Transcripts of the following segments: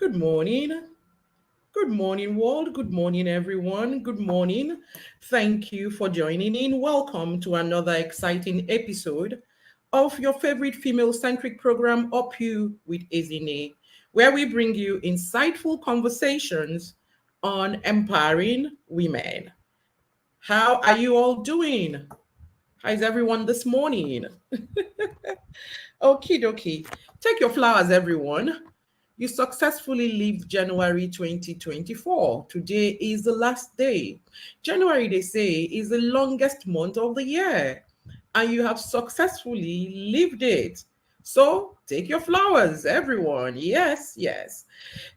Good morning. Good morning, world. Good morning, everyone. Good morning. Thank you for joining in. Welcome to another exciting episode of your favorite female centric program, upyou with Ezine, where we bring you insightful conversations on empowering women. How are you all doing? How's everyone this morning? Okie dokie. Take your flowers, everyone. You successfully lived January 2024. Today is the last day. January, they say, is the longest month of the year, and you have successfully lived it. So take your flowers, everyone. Yes, yes.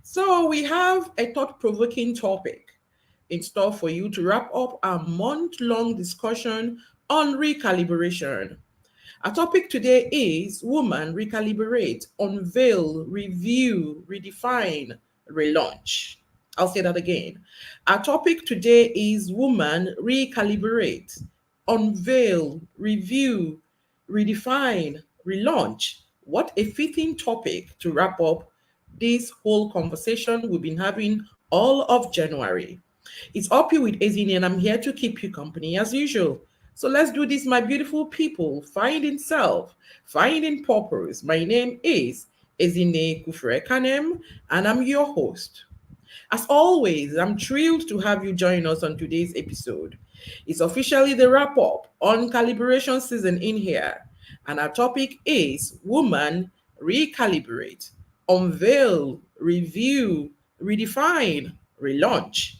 So we have a thought provoking topic in store for you to wrap up our month long discussion on recalibration. Our topic today is Woman Recalibrate, Unveil, Review, Redefine, Relaunch. I'll say that again. Our topic today is Woman Recalibrate, Unveil, Review, Redefine, Relaunch. What a fitting topic to wrap up this whole conversation we've been having all of January. It's up here with Ezini, and I'm here to keep you company as usual. So let's do this, my beautiful people. Finding self, finding purpose. My name is Ezine Kufrekanem, and I'm your host. As always, I'm thrilled to have you join us on today's episode. It's officially the wrap up on calibration season in here, and our topic is Woman Recalibrate, Unveil, Review, Redefine, Relaunch.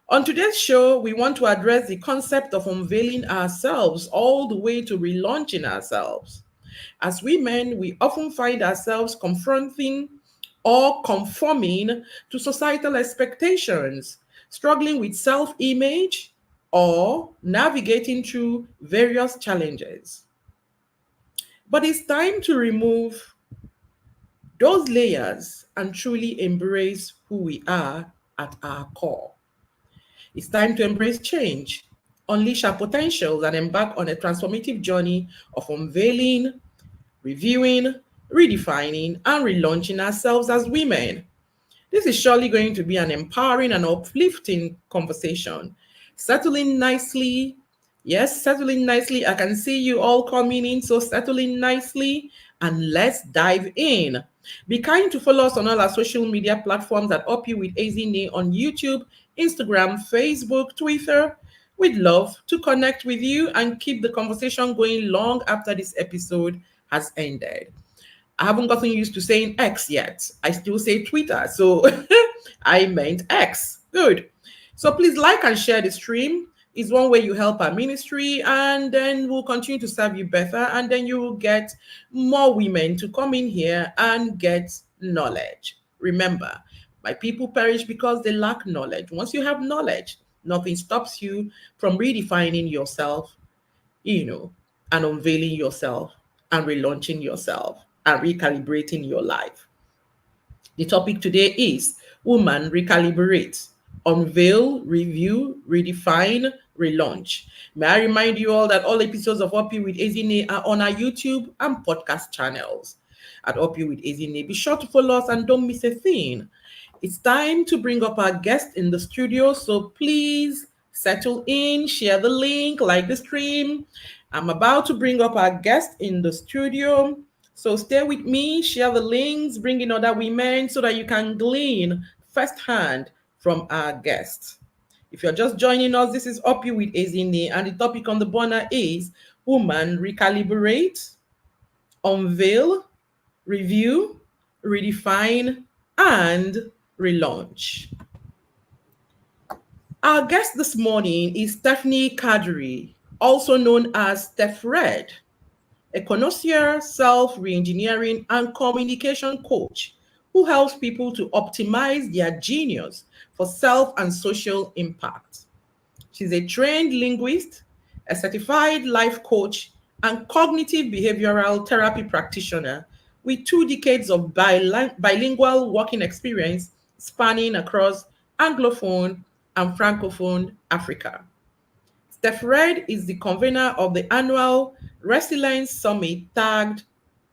On today's show, we want to address the concept of unveiling ourselves all the way to relaunching ourselves. As women, we often find ourselves confronting or conforming to societal expectations, struggling with self image, or navigating through various challenges. But it's time to remove those layers and truly embrace who we are at our core. It's time to embrace change, unleash our potentials, and embark on a transformative journey of unveiling, reviewing, redefining, and relaunching ourselves as women. This is surely going to be an empowering and uplifting conversation. Settling nicely. Yes, settling nicely. I can see you all coming in, so settling nicely and let's dive in. Be kind to follow us on all our social media platforms at Up You with Azine on YouTube, Instagram, Facebook, Twitter. We'd love to connect with you and keep the conversation going long after this episode has ended. I haven't gotten used to saying X yet. I still say Twitter. So I meant X. Good. So please like and share the stream. Is one way you help our ministry, and then we'll continue to serve you better. And then you will get more women to come in here and get knowledge. Remember, my people perish because they lack knowledge. Once you have knowledge, nothing stops you from redefining yourself, and unveiling yourself and relaunching yourself and recalibrating your life. The topic today is Woman Recalibrate, Unveil, Review, Redefine, Relaunch. May I remind you all that all episodes of Up You with Ezine are on our YouTube and podcast channels. At Up You with Ezine, be sure to follow us and don't miss a thing. It's time to bring up our guest in the studio, so please settle in, share the link, like the stream. I'm about to bring up our guest in the studio. So stay with me, share the links, bring in other women so that you can glean firsthand from our guests. If you're just joining us, this is Up You with Ezine, and the topic on the banner is Woman Recalibrate, Unveil, Review, Redefine, and Relaunch. Our guest this morning is Stephanie Kadiri, also known as Steph Red, a connoisseur, self reengineering, and communication coach who helps people to optimize their genius for self and social impact. She's a trained linguist, a certified life coach, and cognitive behavioral therapy practitioner with 2 decades of bilingual working experience spanning across Anglophone and Francophone Africa. Steph Red is the convener of the annual Resilience Summit tagged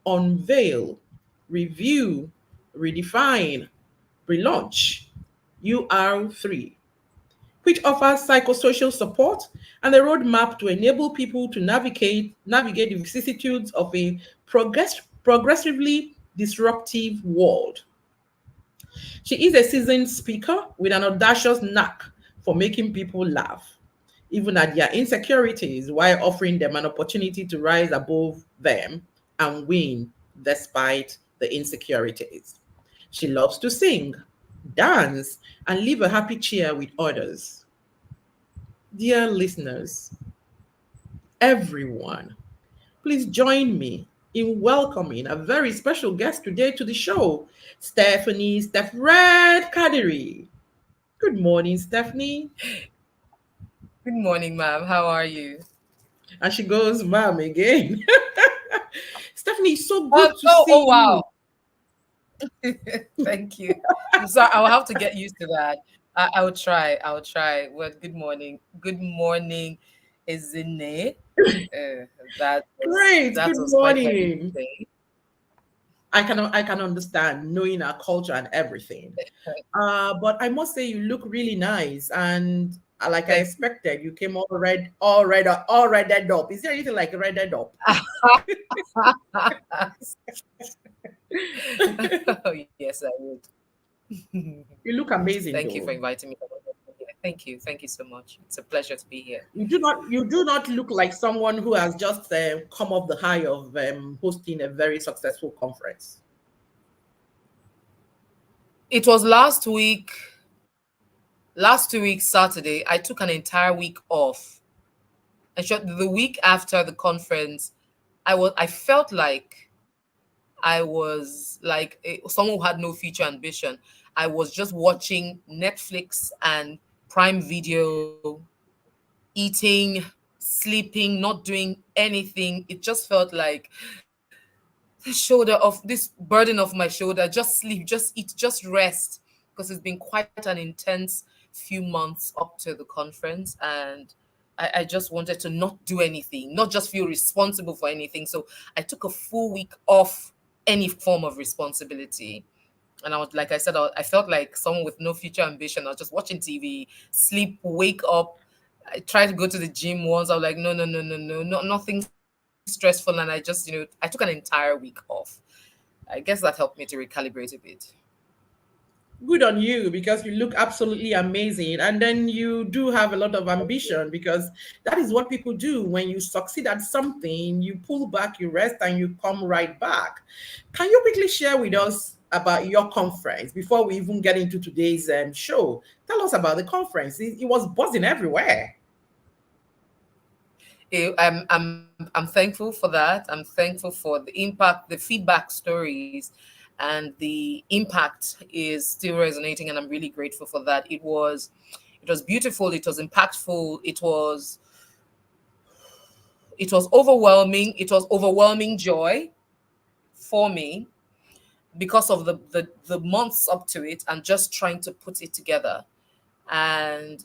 Unveil, Review, Redefine, Relaunch, UR3, which offers psychosocial support and a roadmap to enable people to navigate the vicissitudes of a progressively disruptive world. She is a seasoned speaker with an audacious knack for making people laugh, even at their insecurities, while offering them an opportunity to rise above them and win despite the insecurities. She loves to sing, dance, and leave a happy cheer with others. Dear listeners, everyone, please join me in welcoming a very special guest today to the show, Steph Red Kadiri. Good morning, Stephanie. Good morning, ma'am. How are you? And she goes, Mom, again. Stephanie, it's so Oh, good to oh, see oh you. wow. Thank you. I'm sorry. I'll have to get used to that. I will try. I will try. Well, good morning. Good morning, Izine. Uh, Great. that Good was quite heavy to morning. say. I can understand knowing our culture and everything. But I must say you look really nice, and like I Thank expected, you came all redded up. Is there anything like redded up? you. Yes, I would. You look amazing Thank you for though. inviting me. Thank you. Thank you so much. It's a pleasure to be here. You do not look like someone who has just come off the high of hosting a very successful conference. It was last 2 weeks, Saturday. I took an entire week off. And the week after the conference, I felt like I was like someone who had no future ambition. I was just watching Netflix and Prime Video, eating, sleeping, not doing anything. It just felt like this burden off my shoulder. Just sleep, just eat, just rest. Because it's been quite an intense few months up to the conference, and I just wanted to not do anything, not just feel responsible for anything. So I took a full week off any form of responsibility. And I was, like I said, I felt like someone with no future ambition. I was just watching TV, sleep, wake up. I tried to go to the gym once. I was like, no, no, no, no, no, no, nothing stressful. And I took an entire week off. I guess that helped me to recalibrate a bit. Good on you, because you look absolutely amazing. And then you do have a lot of ambition, because that is what people do. When you succeed at something, you pull back, you rest, and you come right back. Can you quickly share with us about your conference before we even get into today's show? Tell us about the conference. It was buzzing everywhere. I'm thankful for that. I'm thankful for the impact, the feedback stories, and the impact is still resonating, and I'm really grateful for that. It was beautiful. It was impactful. It was overwhelming. It was overwhelming joy for me because of the months up to it and just trying to put it together. And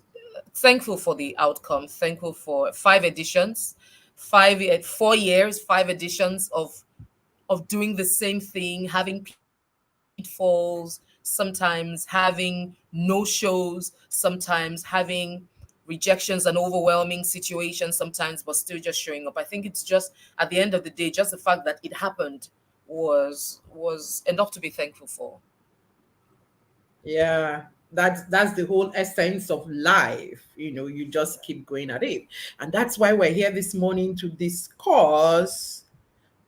thankful for the outcome. Thankful for 5 editions, 4 years, 5 editions of doing the same thing, having pitfalls, sometimes having no shows, sometimes having rejections and overwhelming situations sometimes, but still just showing up. I think it's just at the end of the day, just the fact that it happened was enough to be thankful for. Yeah, that's the whole essence of life. You just keep going at it. And that's why we're here this morning to discuss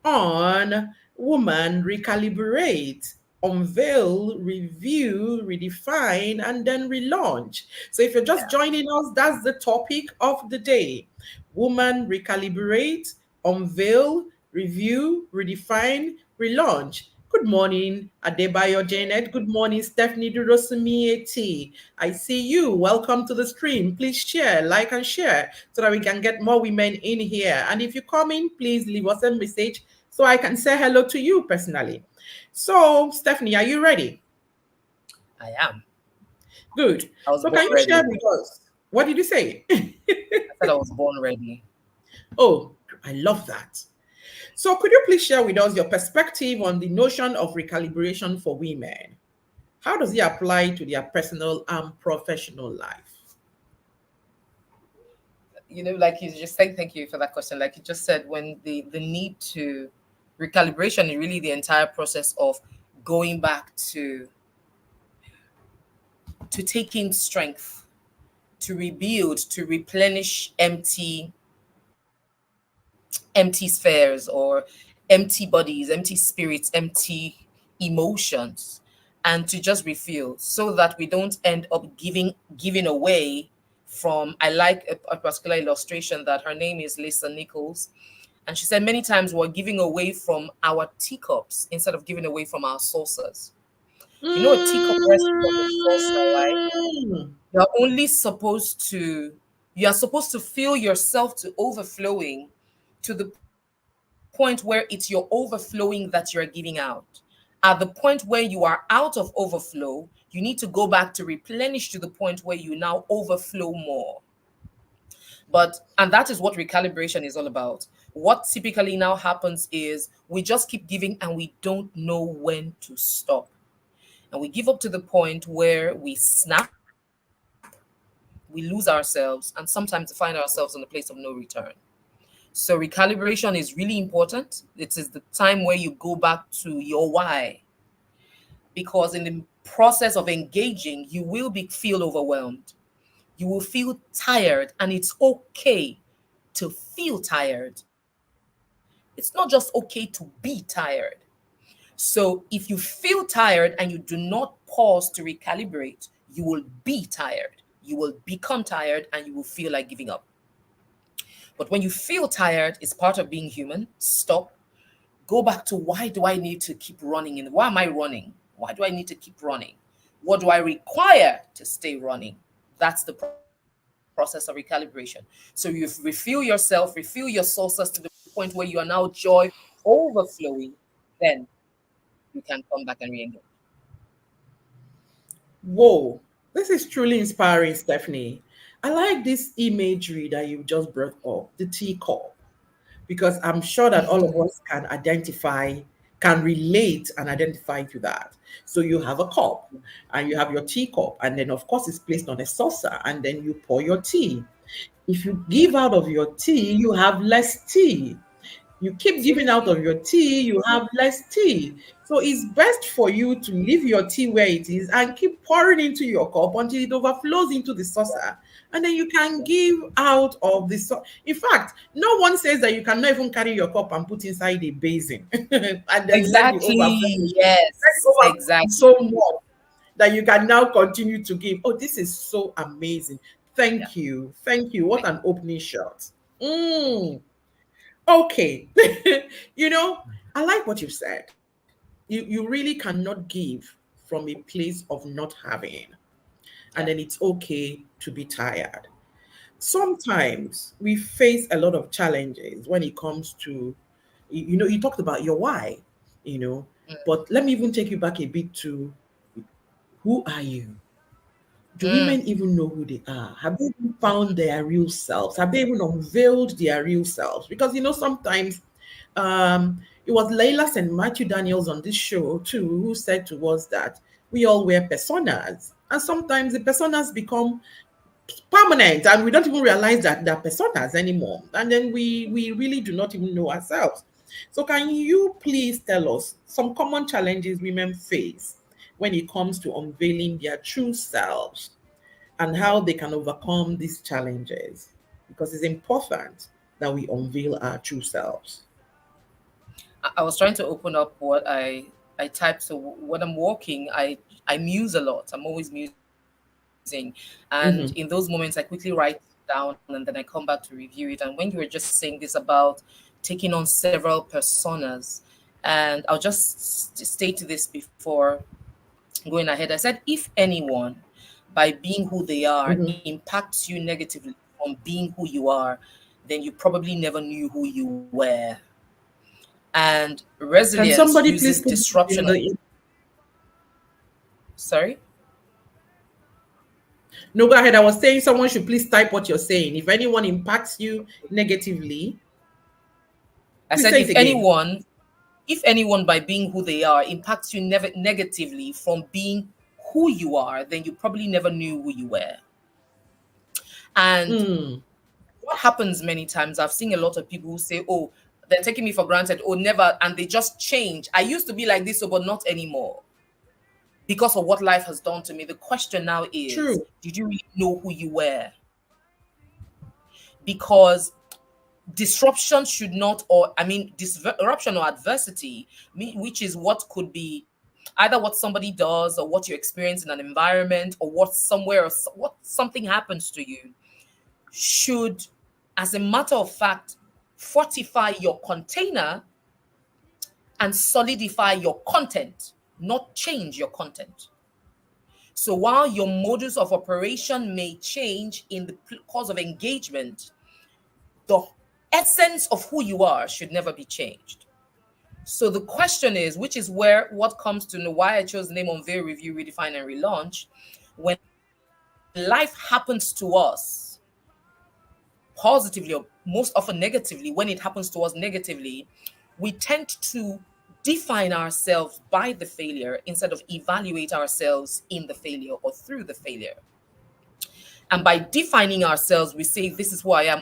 on woman recalibrate, unveil, review, redefine, and then relaunch. So if you're just joining us, that's the topic of the day. Woman recalibrate, unveil, review, redefine, relaunch. Good morning, Adebayo Janet. Good morning, Stephanie Durosumi. I see you. Welcome to the stream. Please share, like, and share so that we can get more women in here. And if you come in, please leave us a message so I can say hello to you personally. So, Stephanie, are you ready? I am. Good. I was So, born can you share ready. with us? What did you say? I said I was born ready. Oh, I love that. So, could you please share with us your perspective on the notion of recalibration for women? How does it apply to their personal and professional life? Like you just said, thank you for that question. Like you just said, when the need to recalibration is really the entire process of going back to taking strength, to rebuild, to replenish empty spheres, or empty bodies, empty spirits, empty emotions, and to just refill, so that we don't end up giving away from. I like a particular illustration that her name is Lisa Nichols, and she said many times we're giving away from our teacups instead of giving away from our saucers. A teacup rests on the saucer, right? Mm. You're only supposed to, you are supposed to fill yourself to overflowing, to the point where it's your overflowing that you're giving out. At the point where you are out of overflow, you need to go back to replenish to the point where you now overflow more. And that is what recalibration is all about. What typically now happens is we just keep giving and we don't know when to stop. And we give up to the point where we snap, we lose ourselves, and sometimes find ourselves in a place of no return. So recalibration is really important. It is the time where you go back to your why, because in the process of engaging, you will feel overwhelmed. You will feel tired, and it's okay to feel tired. It's not just okay to be tired. So if you feel tired and you do not pause to recalibrate, you will be tired. You will become tired and you will feel like giving up. But when you feel tired, it's part of being human. Stop. Go back to, why do I need to keep running? And why am I running? Why do I need to keep running? What do I require to stay running? That's the process of recalibration. So you refill yourself, refill your sources to the point where you are now joy overflowing. Then you can come back and re-engage. Whoa, this is truly inspiring, Stephanie. I like this imagery that you just brought up, the teacup, because I'm sure that all of us can identify, can relate and identify to that. So you have a cup and you have your teacup, and then, of course, it's placed on a saucer, and then you pour your tea. If you give out of your tea, you have less tea. You keep giving out of Absolutely. your tea, you have less tea. So it's best for you to leave your tea where it is and keep pouring into your cup until it overflows into the saucer. And then you can give out of the saucer. In fact, no one says that you cannot even carry your cup and put inside a basin and then let the overflow, Exactly. let it Yes. overflow Exactly. so much that you can now continue to give. Oh, this is so amazing. Yeah. Thank you. Thank you. What Thank an opening shot. Mm. Okay. I like what you've said. You really cannot give from a place of not having, and you. then Yeah. it's okay to be tired. Sometimes we face a lot of challenges when it comes to, you talked about your why, you know, but let me even take you back a bit to, who are you? Do Mm. women even know who they are? Have they even found their real selves? Have they even unveiled their real selves? Because sometimes it was Layla St. Matthew Daniels on this show too, who said to us that we all wear personas, and sometimes the personas become permanent, and we don't even realize that they're personas anymore. And then we really do not even know ourselves. So, can you please tell us some common challenges women face when it comes to unveiling their true selves, and how they can overcome these challenges? Because it's important that we unveil our true selves. I was trying to open up what I typed. So when I'm walking, I muse a lot. I'm always musing, and in those moments, I Mhm. quickly write down and then I come back to review it. And when you were just saying this about taking on several personas, and I'll just state this before going ahead. I said, if anyone, by being who they are, Mhm. impacts you negatively from being who you are, then you probably never knew who you were. And Can resilience somebody uses please put this disruption in of, the? sorry, No, go ahead. I was saying someone should please type what you're saying. If anyone impacts you negatively, I please said, say it again. if anyone by being who they are impacts you negatively from being who you are, then you probably never knew who you were. And Mm. what happens many times, I've seen a lot of people who say, oh, they're taking me for granted, oh, never, and they just change. I used to be like this, but not anymore because of what life has done to me. The question now is, True. did you really know who you were? Because disruption should not, or I mean, disruption or adversity, which is what could be either what somebody does or what you experience in an environment or what somewhere or what something happens to you, should, as a matter of fact, fortify your container and solidify your content, not change your content. So while your modus of operation may change in the course of engagement, the essence of who you are should never be changed. So the question is, which is where what comes to know why I chose the name Unveil, Review, Redefine, and Relaunch. When life happens to us, positively or most often negatively, when it happens to us negatively, we tend to define ourselves by the failure instead of evaluate ourselves in the failure or through the failure. And by defining ourselves, we say, this is who I am.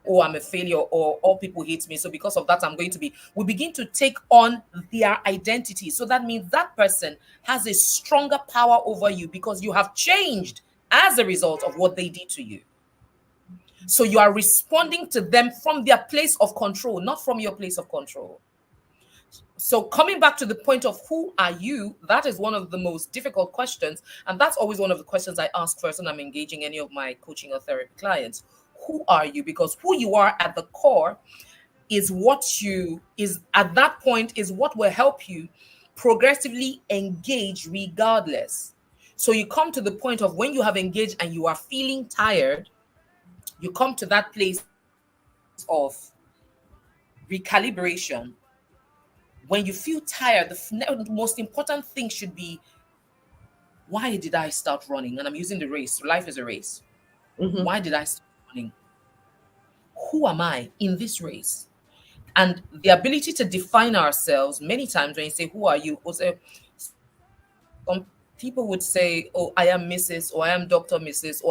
Oh, I'm a failure, or all people hate me. So because of that, I'm going to be. We begin to take on their identity. So that means that person has a stronger power over you because you have changed as a result of what they did to you. So you are responding to them from their place of control, not from your place of control. So coming back to the point of who are you, that is one of the most difficult questions. And that's always one of the questions I ask first when I'm engaging any of my coaching or therapy clients. Who are you? Because who you are at the core is what you is at that point is what will help you progressively engage regardless. So you come to the point of when you have engaged and you are feeling tired, you come to that place of recalibration. When you feel tired, the most important thing should be, why did I start running? And I'm using the race. Life is a race. Mm-hmm. Why did I start running? Who am I in this race? And the ability to define ourselves, many times when you say, who are you? Some people would say, oh, I am Mrs. or I am Dr. Mrs.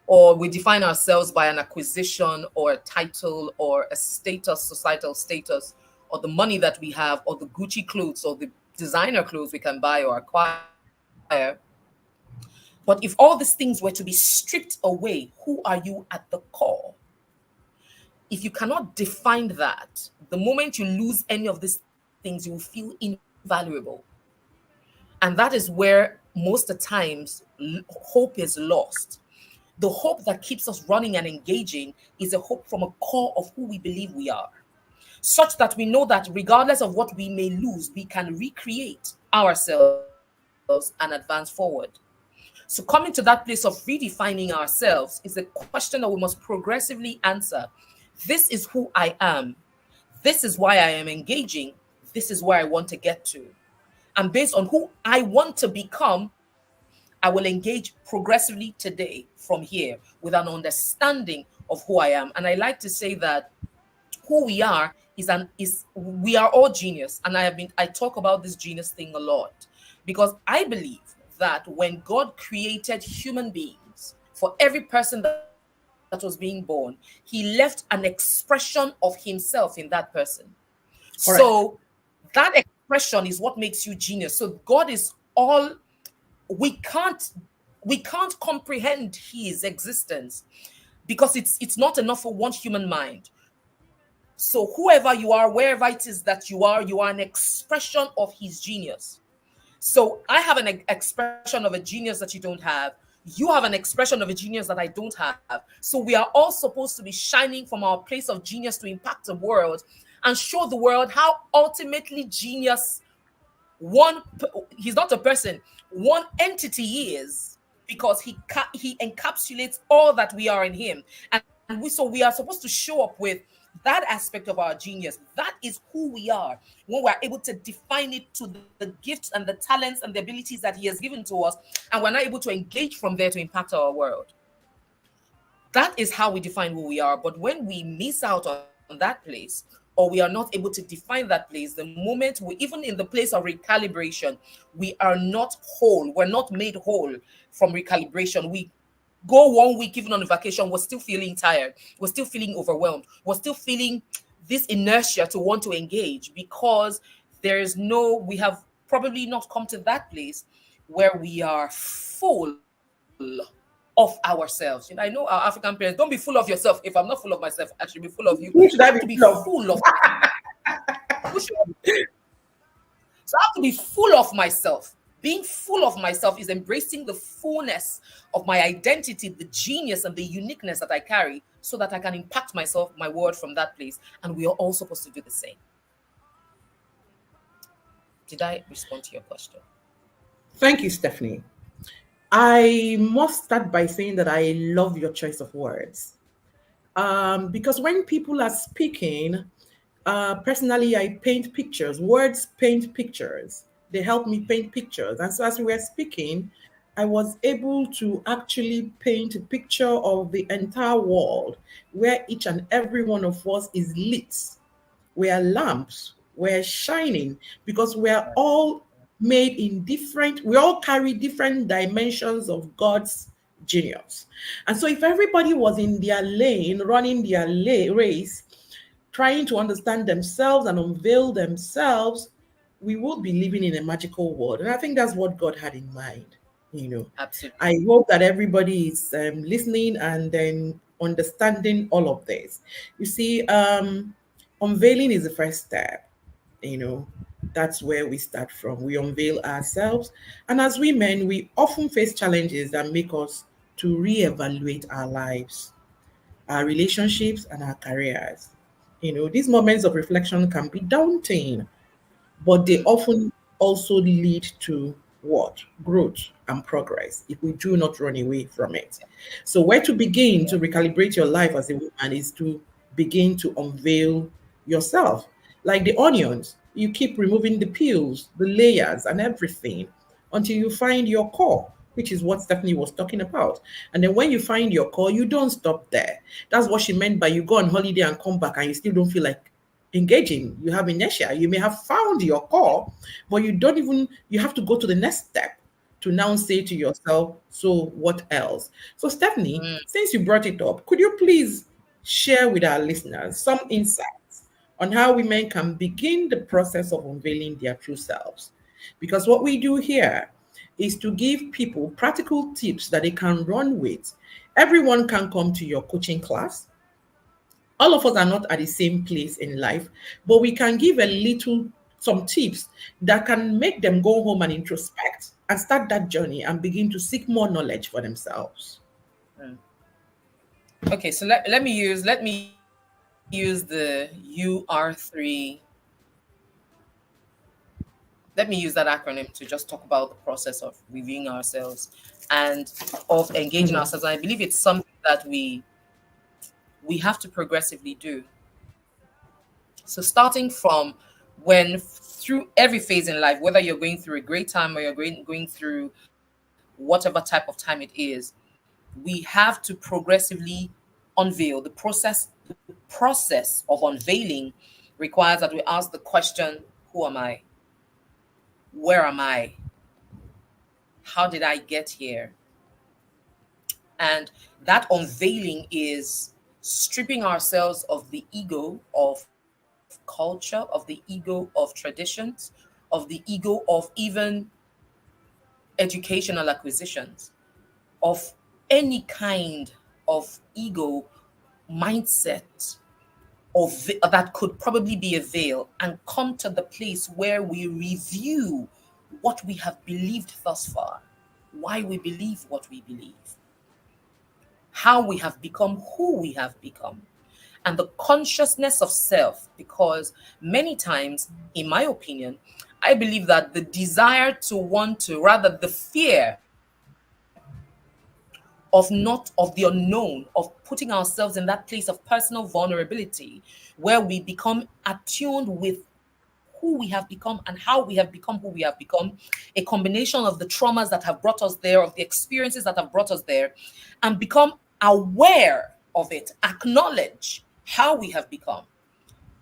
or we define ourselves by an acquisition or a title or a status, societal status, or the money that we have, or the Gucci clothes or the designer clothes we can buy or acquire. But if all these things were to be stripped away, who are you at the core? If you cannot define that, the moment you lose any of these things, you will feel invaluable. And that is where most of the times hope is lost. The hope that keeps us running and engaging is a hope from a core of who we believe we are, such that we know that regardless of what we may lose, we can recreate ourselves and advance forward. So, coming to that place of redefining ourselves is a question that we must progressively answer. This is who I am. This is why I am engaging. This is where I want to get to. And based on who I want to become, I will engage progressively today from here with an understanding of who I am. And I like to say that who we are is we are all genius. And I talk about this genius thing a lot because I believe that when God created human beings, for every person that was being born, he left an expression of himself in that person. So Correct. that expression is what makes you genius. So God is all, we can't we can't comprehend his existence because it's not enough for one human mind. So whoever you are, wherever it is that you are an expression of his genius. So I have an expression of a genius that you don't have. You have an expression of a genius that I don't have. So we are all supposed to be shining from our place of genius to impact the world and show the world how ultimately genius he's not a person, one entity he is, because he encapsulates all that we are in him. And we are supposed to show up with that aspect of our genius. That is who we are when we're able to define it to the gifts and the talents and the abilities that he has given to us, and we're not able to engage from there to impact our world. That is how we define who we are. But when we miss out on that place of or we are not able to define that place, the moment we, even in the place of recalibration, we are not whole. We're not made whole from recalibration. We go 1 week, even on vacation, we're still feeling tired. We're still feeling overwhelmed. We're still feeling this inertia to want to engage because we have probably not come to that place where we are full of ourselves. I know our African parents, don't be full of yourself. If I'm not full of myself, I should be full of you. Who I should have I to be be full of? full of who should I be? So I have to be full of myself. Being full of myself is embracing the fullness of my identity, the genius and the uniqueness that I carry, so that I can impact myself, my world from that place. And we are all supposed to do the same. Did I respond to your question? Thank you, Stephanie. I must start by saying that I love your choice of words. Because when people are speaking, personally, I paint pictures. Words paint pictures. They help me paint pictures. And so as we were speaking, I was able to actually paint a picture of the entire world where each and every one of us is lit. We are lamps. We're shining because we're all made in different, we all carry different dimensions of God's genius. And so if everybody was in their lane, running their race, trying to understand themselves and unveil themselves, we would be living in a magical world. And I think that's what God had in mind. You know, Absolutely. I hope that everybody is listening and then understanding all of this. You see, unveiling is the first step. You know, that's where we start from. We unveil ourselves. And as women, we often face challenges that make us to reevaluate our lives, our relationships, and our careers. You know, these moments of reflection can be daunting, but they Mm, often also lead to what? Growth and progress if we do not run away from it. So, where to begin to recalibrate your life as a woman is to begin to unveil yourself. Like the onions, you keep removing the peels, the layers, and everything until you find your core, which is what Stephanie was talking about. And then when you find your core, you don't stop there. That's what she meant by you go on holiday and come back and you still don't feel like engaging. You have inertia. You may have found your core, but you don't even, you have to go to the next step to now say to yourself, so what else? So, Stephanie, mm, since you brought it up, could you please share with our listeners some insights on how women can begin the process of unveiling their true selves? Because what we do here is to give people practical tips that they can run with. Everyone can come to your coaching class. All of us are not at the same place in life, but we can give a little, some tips that can make them go home and introspect and start that journey and begin to seek more knowledge for themselves. mm. Okay, so let me use the UR3. Let me use that acronym to just talk about the process of reviewing ourselves and of engaging Mhm. ourselves. And I believe it's something that we have to progressively do. So starting from through every phase in life, whether you're going through a great time or you're going through whatever type of time it is, we have to progressively unveil. The process of unveiling requires that we ask the question, who am I? Where am I? How did I get here? And that unveiling is stripping ourselves of the ego of culture, of the ego of traditions, of the ego of even educational acquisitions, of any kind of ego mindset that could probably be a veil, and come to the place where we review what we have believed thus far, why we believe what we believe, how we have become who we have become, and the consciousness of self. Because many times, in my opinion, I believe that the desire to want to, rather, the fear of the unknown, of putting ourselves in that place of personal vulnerability, where we become attuned with who we have become and how we have become who we have become, a combination of the traumas that have brought us there, of the experiences that have brought us there, and become aware of it, acknowledge how we have become.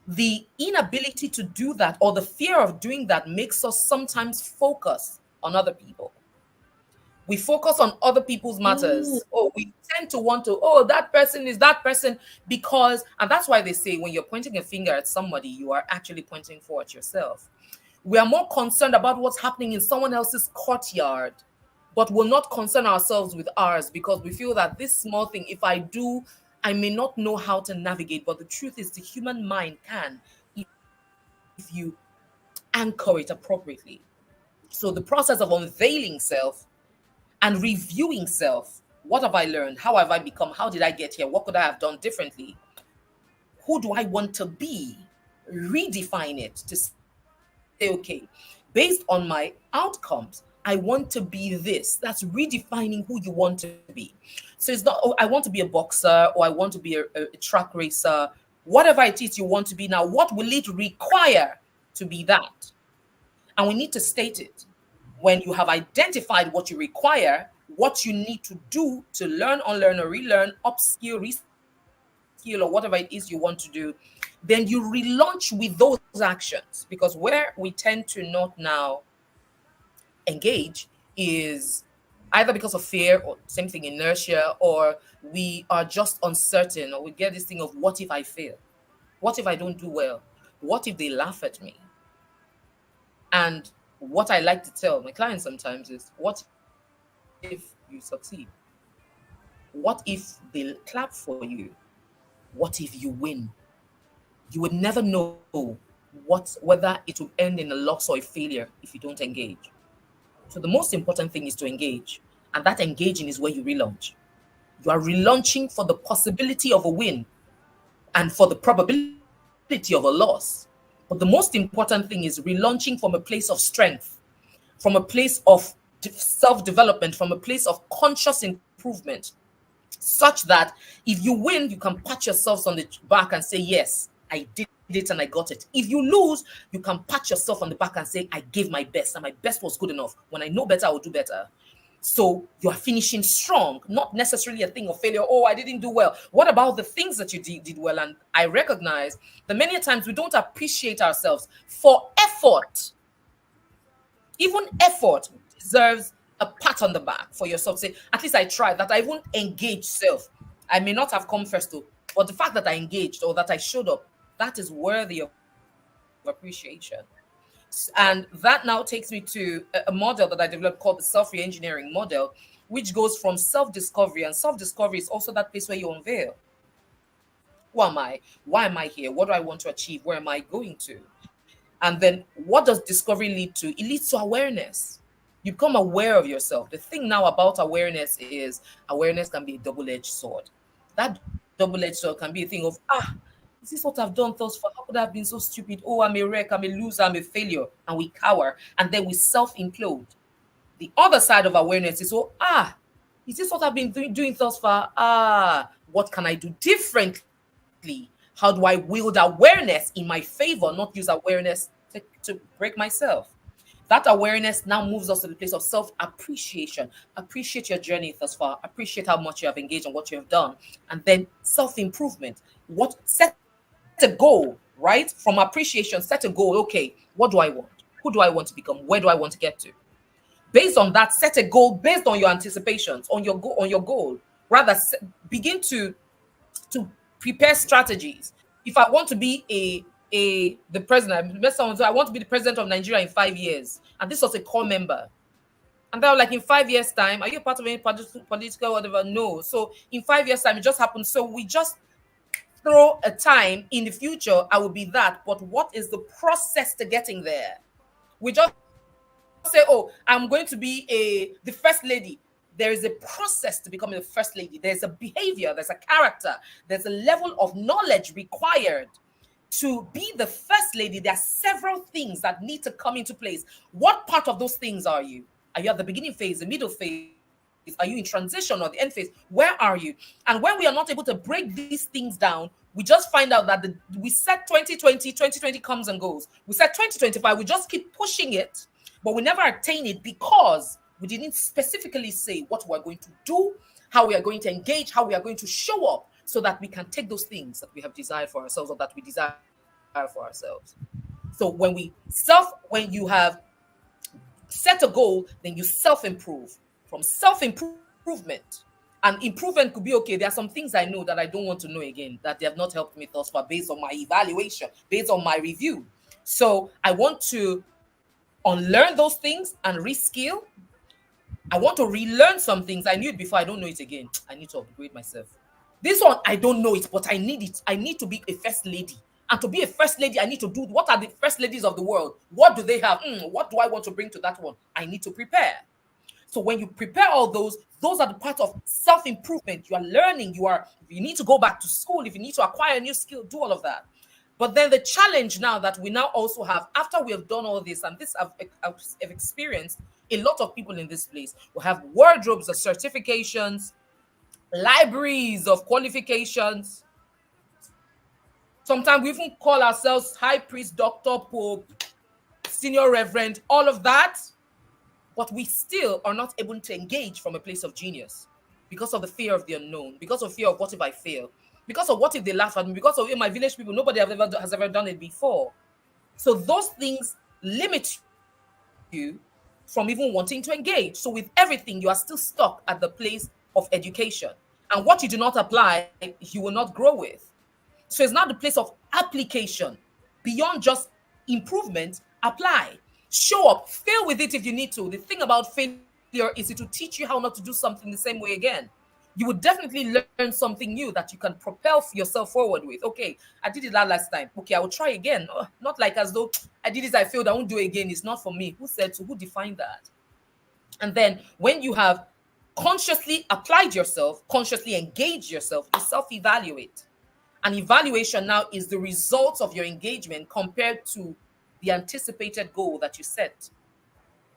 The inability to do that or the fear of doing that makes us sometimes focus on other people. We focus on other people's Mm. matters. Oh, we tend to want to, oh, that person is that person because, and that's why they say when you're pointing a finger at somebody, you are actually pointing for at yourself. We are more concerned about what's happening in someone else's courtyard, but will not concern ourselves with ours because we feel that this small thing, if I do, I may not know how to navigate. But the truth is, the human mind can if you anchor it appropriately. So the process of unveiling self and reviewing self. What have I learned? How have I become? How did I get here? What could I have done differently? Who do I want to be? Redefine it to say, okay, based on my outcomes, I want to be this. That's redefining who you want to be. So it's not, oh, I want to be a boxer or I want to be a track racer, whatever it is you want to be now. What will it require to be that? And we need to state it. When you have identified what you require, what you need to do to learn, unlearn, or relearn, upskill, reskill, or whatever it is you want to do, then you relaunch with those actions. Because where we tend to not now engage is either because of fear or same thing, inertia, or we are just uncertain, or we get this thing of what if I fail? What if I don't do well? What if they laugh at me? And what I like to tell my clients sometimes is, what if you succeed? What if they clap for you? What if you win? You would never know whether it will end in a loss or a failure if you don't engage. So the most important thing is to engage. And that engaging is where you relaunch. You are relaunching for the possibility of a win and for the probability of a loss. But the most important thing is relaunching from a place of strength, from a place of self development, from a place of conscious improvement, such that if you win, you can pat yourselves on the back and say, yes, I did it and I got it. If you lose, you can pat yourself on the back and say, I gave my best and my best was good enough. When I know better, I will do better. So you are finishing strong, not necessarily a thing of failure. Oh, I didn't do well. What about the things that you did well? And I recognize that many times we don't appreciate ourselves for effort. Even effort deserves a pat on the back for yourself. Say, at least I tried, that I won't engage self. I may not have come first, though, but the fact that I engaged or that I showed up, that is worthy of appreciation. And that now takes me to a model that I developed called the self-re-engineering model, which goes from self-discovery. And self-discovery is also that place where you unveil. Who am I? Why am I here? What do I want to achieve? Where am I going to? And then what does discovery lead to? It leads to awareness. You become aware of yourself. The thing now about awareness is awareness can be a double-edged sword. That double-edged sword can be a thing of, is this what I've done thus far? How could I have been so stupid? Oh, I'm a wreck, I'm a loser, I'm a failure. And we cower and then we self-implode. The other side of awareness is, is this what I've been doing thus far? What can I do differently? How do I wield awareness in my favor, not use awareness to break myself? That awareness now moves us to the place of self appreciation. Appreciate your journey thus far. Appreciate how much you have engaged and what you have done. And then self improvement. What set a goal, right? From appreciation, set a goal. Okay, what do I want? Who do I want to become? Where do I want to get to? Based on that, set a goal based on your anticipations, on your goal. Rather, begin to prepare strategies. If I want to be the president, I met someone say, I want to be the president of Nigeria in 5 years, and this was a core member. And they were like, in 5 years' time, are you part of any political whatever? No. So in 5 years' time, it just happened. So we just throw a time in the future, I will be that. But what is the process to getting there? We just say, oh, I'm going to be the first lady. There is a process to becoming the first lady. There's a behavior, there's a character, there's a level of knowledge required to be the first lady. There are several things that need to come into place. What part of those things are you? Are you at the beginning phase, the middle phase? Are you in transition or the end phase? Where are you? And when we are not able to break these things down, we just find out that we set 2020 comes and goes. We set 2025, we just keep pushing it, but we never attain it because we didn't specifically say what we're going to do, how we are going to engage, how we are going to show up so that we can take those things that we have desired for ourselves or that we desire for ourselves. for ourselves. So when you have set a goal, then you self-improve. From self-improvement, and improvement could be okay. There are some things I know that I don't want to know again, that they have not helped me thus far based on my evaluation, based on my review. So I want to unlearn those things and reskill. I want to relearn some things. I knew it before, I don't know it again. I need to upgrade myself. This one, I don't know it, but I need it. I need to be a first lady. And to be a first lady, I need to do, what are the first ladies of the world? What do they have? What do I want to bring to that one? I need to prepare. So when you prepare all those are the part of self-improvement. You are learning. You need to go back to school. If you need to acquire a new skill, do all of that. But then the challenge now that we now also have, after we have done all this, and this I've experienced a lot of people in this place will have wardrobes of certifications, libraries of qualifications. Sometimes we even call ourselves high priest, doctor, pope, senior reverend, all of that. But we still are not able to engage from a place of genius because of the fear of the unknown, because of fear of what if I fail, because of what if they laugh at me, because of my village people, nobody has ever done it before. So those things limit you from even wanting to engage. So with everything, you are still stuck at the place of education. And what you do not apply, you will not grow with. So it's not the place of application. Beyond just improvement, apply. Show up, fail with it if you need to. The thing about failure is it will teach you how not to do something the same way again. You would definitely learn something new that you can propel yourself forward with. Okay, I did it that last time. Okay, I will try again. Not like as though I did this, I failed, I won't do it again. It's not for me. Who said so? Who defined that? And then when you have consciously applied yourself, consciously engaged yourself, you self-evaluate. And evaluation now is the result of your engagement compared to the anticipated goal that you set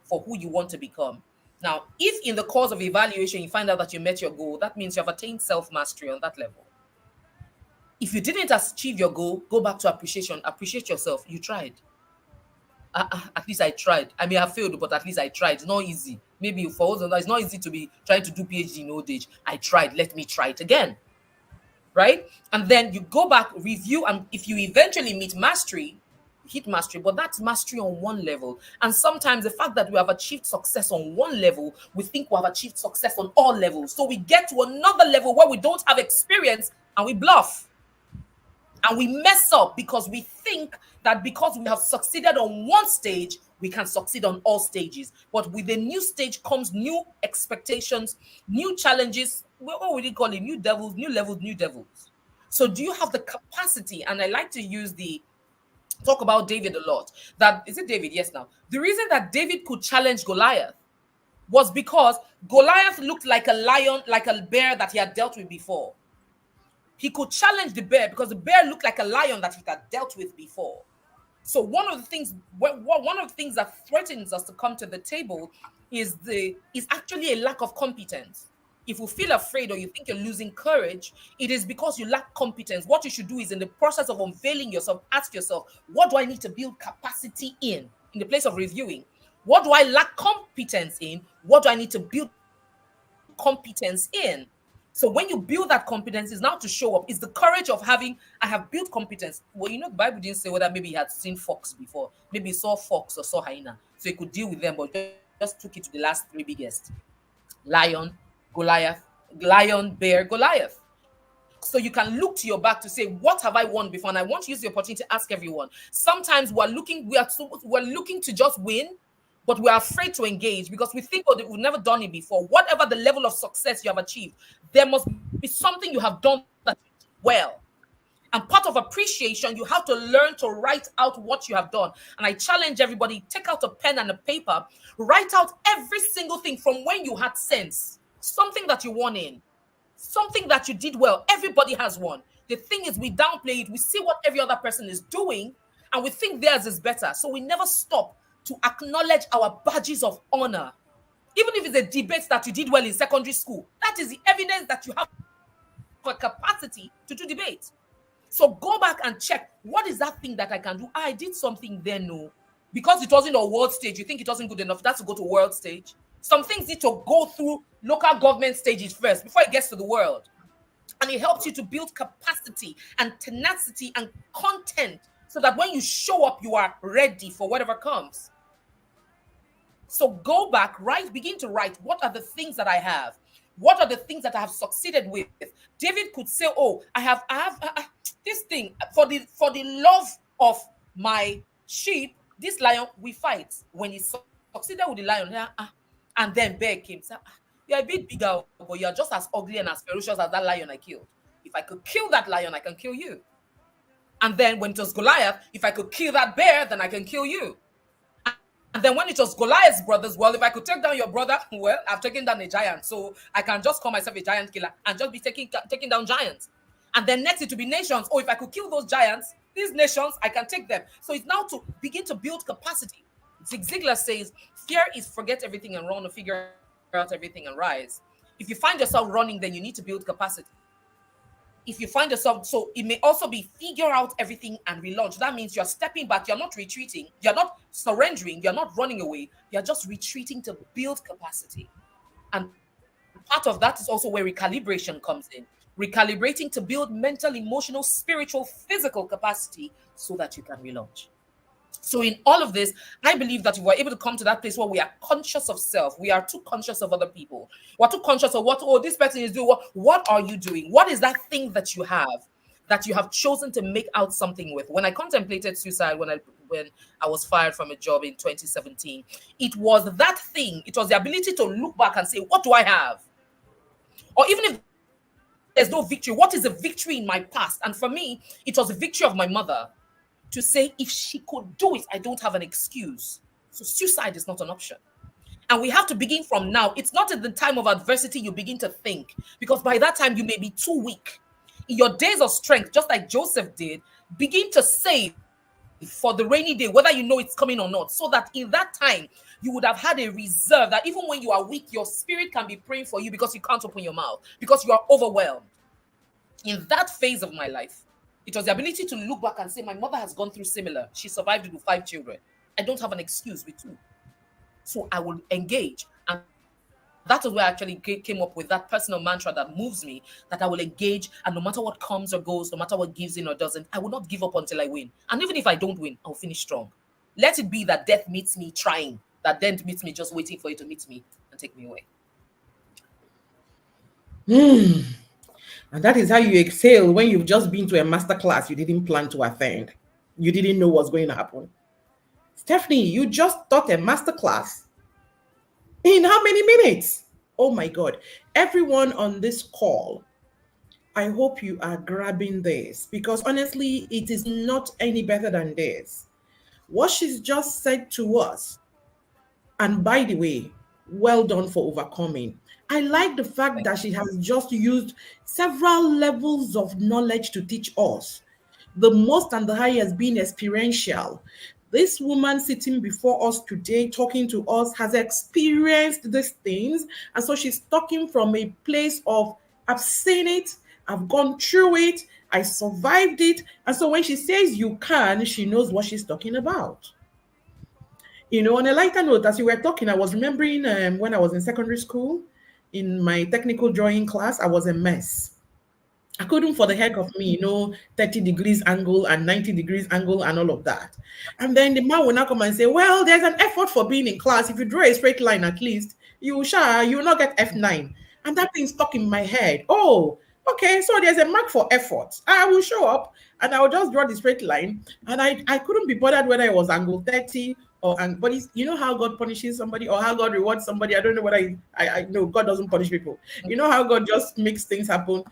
for who you want to become. Now, if in the course of evaluation you find out that you met your goal, that means you have attained self-mastery on that level. If you didn't achieve your goal, go back to appreciation. Appreciate yourself. You tried. At least I tried. I may have failed, but at least I tried. It's not easy. Maybe for us, it's not easy to be trying to do PhD in old age. I tried. Let me try it again. Right? And then you go back, review, and if you eventually meet mastery, hit mastery, but that's mastery on one level. And sometimes the fact that we have achieved success on one level, we think we have achieved success on all levels. So we get to another level where we don't have experience and we bluff. And we mess up because we think that because we have succeeded on one stage, we can succeed on all stages. But with a new stage comes new expectations, new challenges. What would you call it? New devils, new levels, new devils. So do you have the capacity? And I like to talk about David a lot. That is it David? Yes, now. The reason that David could challenge Goliath was because Goliath looked like a lion, like a bear that he had dealt with before. He could challenge the bear because the bear looked like a lion that he had dealt with before. So one of the things that threatens us to come to the table is actually a lack of competence. If you feel afraid or you think you're losing courage, it is because you lack competence. What you should do is in the process of unveiling yourself, ask yourself, what do I need to build capacity in the place of reviewing? What do I lack competence in? What do I need to build competence in? So when you build that competence, is now to show up. It's the courage of having, I have built competence. Well, the Bible didn't say whether maybe he had seen fox before. Maybe he saw fox or saw hyena. So he could deal with them, but just took it to the last three biggest. Lion, Goliath, lion, bear, Goliath. So you can look to your back to say, what have I won before? And I want to use the opportunity to ask everyone. Sometimes we're looking to just win, but we're afraid to engage because we think, we've never done it before. Whatever the level of success you have achieved, there must be something you have done that well. And part of appreciation, you have to learn to write out what you have done. And I challenge everybody, take out a pen and a paper, write out every single thing from when you had sense, something that you won in, something that you did well. Everybody has one. The thing is, we downplay it. We see what every other person is doing, and we think theirs is better. So we never stop to acknowledge our badges of honor. Even if it's a debate that you did well in secondary school, that is the evidence that you have a capacity to do debate. So go back and check, what is that thing that I can do? I did something then, no. Because it wasn't a world stage, you think it wasn't good enough, that's to go to world stage. Some things need to go through local government stages first before it gets to the world. And it helps you to build capacity and tenacity and content so that when you show up, you are ready for whatever comes. So go back, write, begin to write. What are the things that I have? What are the things that I have succeeded with? David could say, "Oh, I have this thing for the love of my sheep. This lion we fight." When he succeeded with the lion, and then bear came. Say, "You're a bit bigger, but you're just as ugly and as ferocious as that lion I killed. If I could kill that lion, I can kill you." And then when it was Goliath, if I could kill that bear, then I can kill you. And then when it was Goliath's brothers, well, if I could take down your brother, well, I've taken down a giant. So I can just call myself a giant killer and just be taking down giants. And then next it to be nations. Oh, if I could kill those giants, these nations, I can take them. So it's now to begin to build capacity. Zig Ziglar says, fear is forget everything and run, or figure out everything and rise. If you find yourself running, then you need to build capacity. If you find yourself, so it may also be figure out everything and relaunch. That means you're stepping back, you're not retreating, you're not surrendering, you're not running away, you're just retreating to build capacity. And part of that is also where recalibration comes in. Recalibrating to build mental, emotional, spiritual, physical capacity so that you can relaunch. So in all of this, I believe that if we're able to come to that place where we are conscious of self, we are too conscious of other people. We're too conscious of what, oh, this person is doing. What are you doing? What is that thing that you have chosen to make out something with? When I contemplated suicide, when I was fired from a job in 2017, it was that thing. It was the ability to look back and say, what do I have? Or even if there's no victory, what is the victory in my past? And for me, it was the victory of my mother to say, if she could do it, I don't have an excuse. So suicide is not an option. And we have to begin from now. It's not at the time of adversity you begin to think, because by that time you may be too weak. In your days of strength, just like Joseph did, begin to save for the rainy day, whether you know it's coming or not, so that in that time you would have had a reserve that even when you are weak, your spirit can be praying for you because you can't open your mouth, because you are overwhelmed. In that phase of my life, it was the ability to look back and say, my mother has gone through similar. She survived it with 5 children. I don't have an excuse with 2. So I will engage. And that is where I actually came up with that personal mantra that moves me, that I will engage. And no matter what comes or goes, no matter what gives in or doesn't, I will not give up until I win. And even if I don't win, I'll finish strong. Let it be that death meets me trying, that death meets me just waiting for it to meet me and take me away. And that is how you exhale when you've just been to a master class you didn't plan to attend. You didn't know what's going to happen. Stephanie, you just taught a master class in how many minutes? Oh my God. Everyone on this call, I hope you are grabbing this, because honestly, it is not any better than this. What she's just said to us, and by the way, well done for overcoming. I like the fact that she has just used several levels of knowledge to teach us. The most and the highest being experiential. This woman sitting before us today, talking to us, has experienced these things. And so she's talking from a place of, I've seen it, I've gone through it, I survived it. And so when she says you can, she knows what she's talking about. You know, on a lighter note, as you were talking, I was remembering when I was in secondary school, in my technical drawing class, I was a mess. I couldn't, for the heck of me, 30 degrees angle and 90 degrees angle and all of that. And then the man will now come and say, well, there's an effort for being in class. If you draw a straight line at least, you will not get F9. And that thing stuck in my head. Oh, okay, so there's a mark for effort. I will show up and I will just draw the straight line. And I couldn't be bothered whether it was angle 30 or, but you know how God punishes somebody or how God rewards somebody. I don't know what I know. God doesn't punish people. You know how God just makes things happen.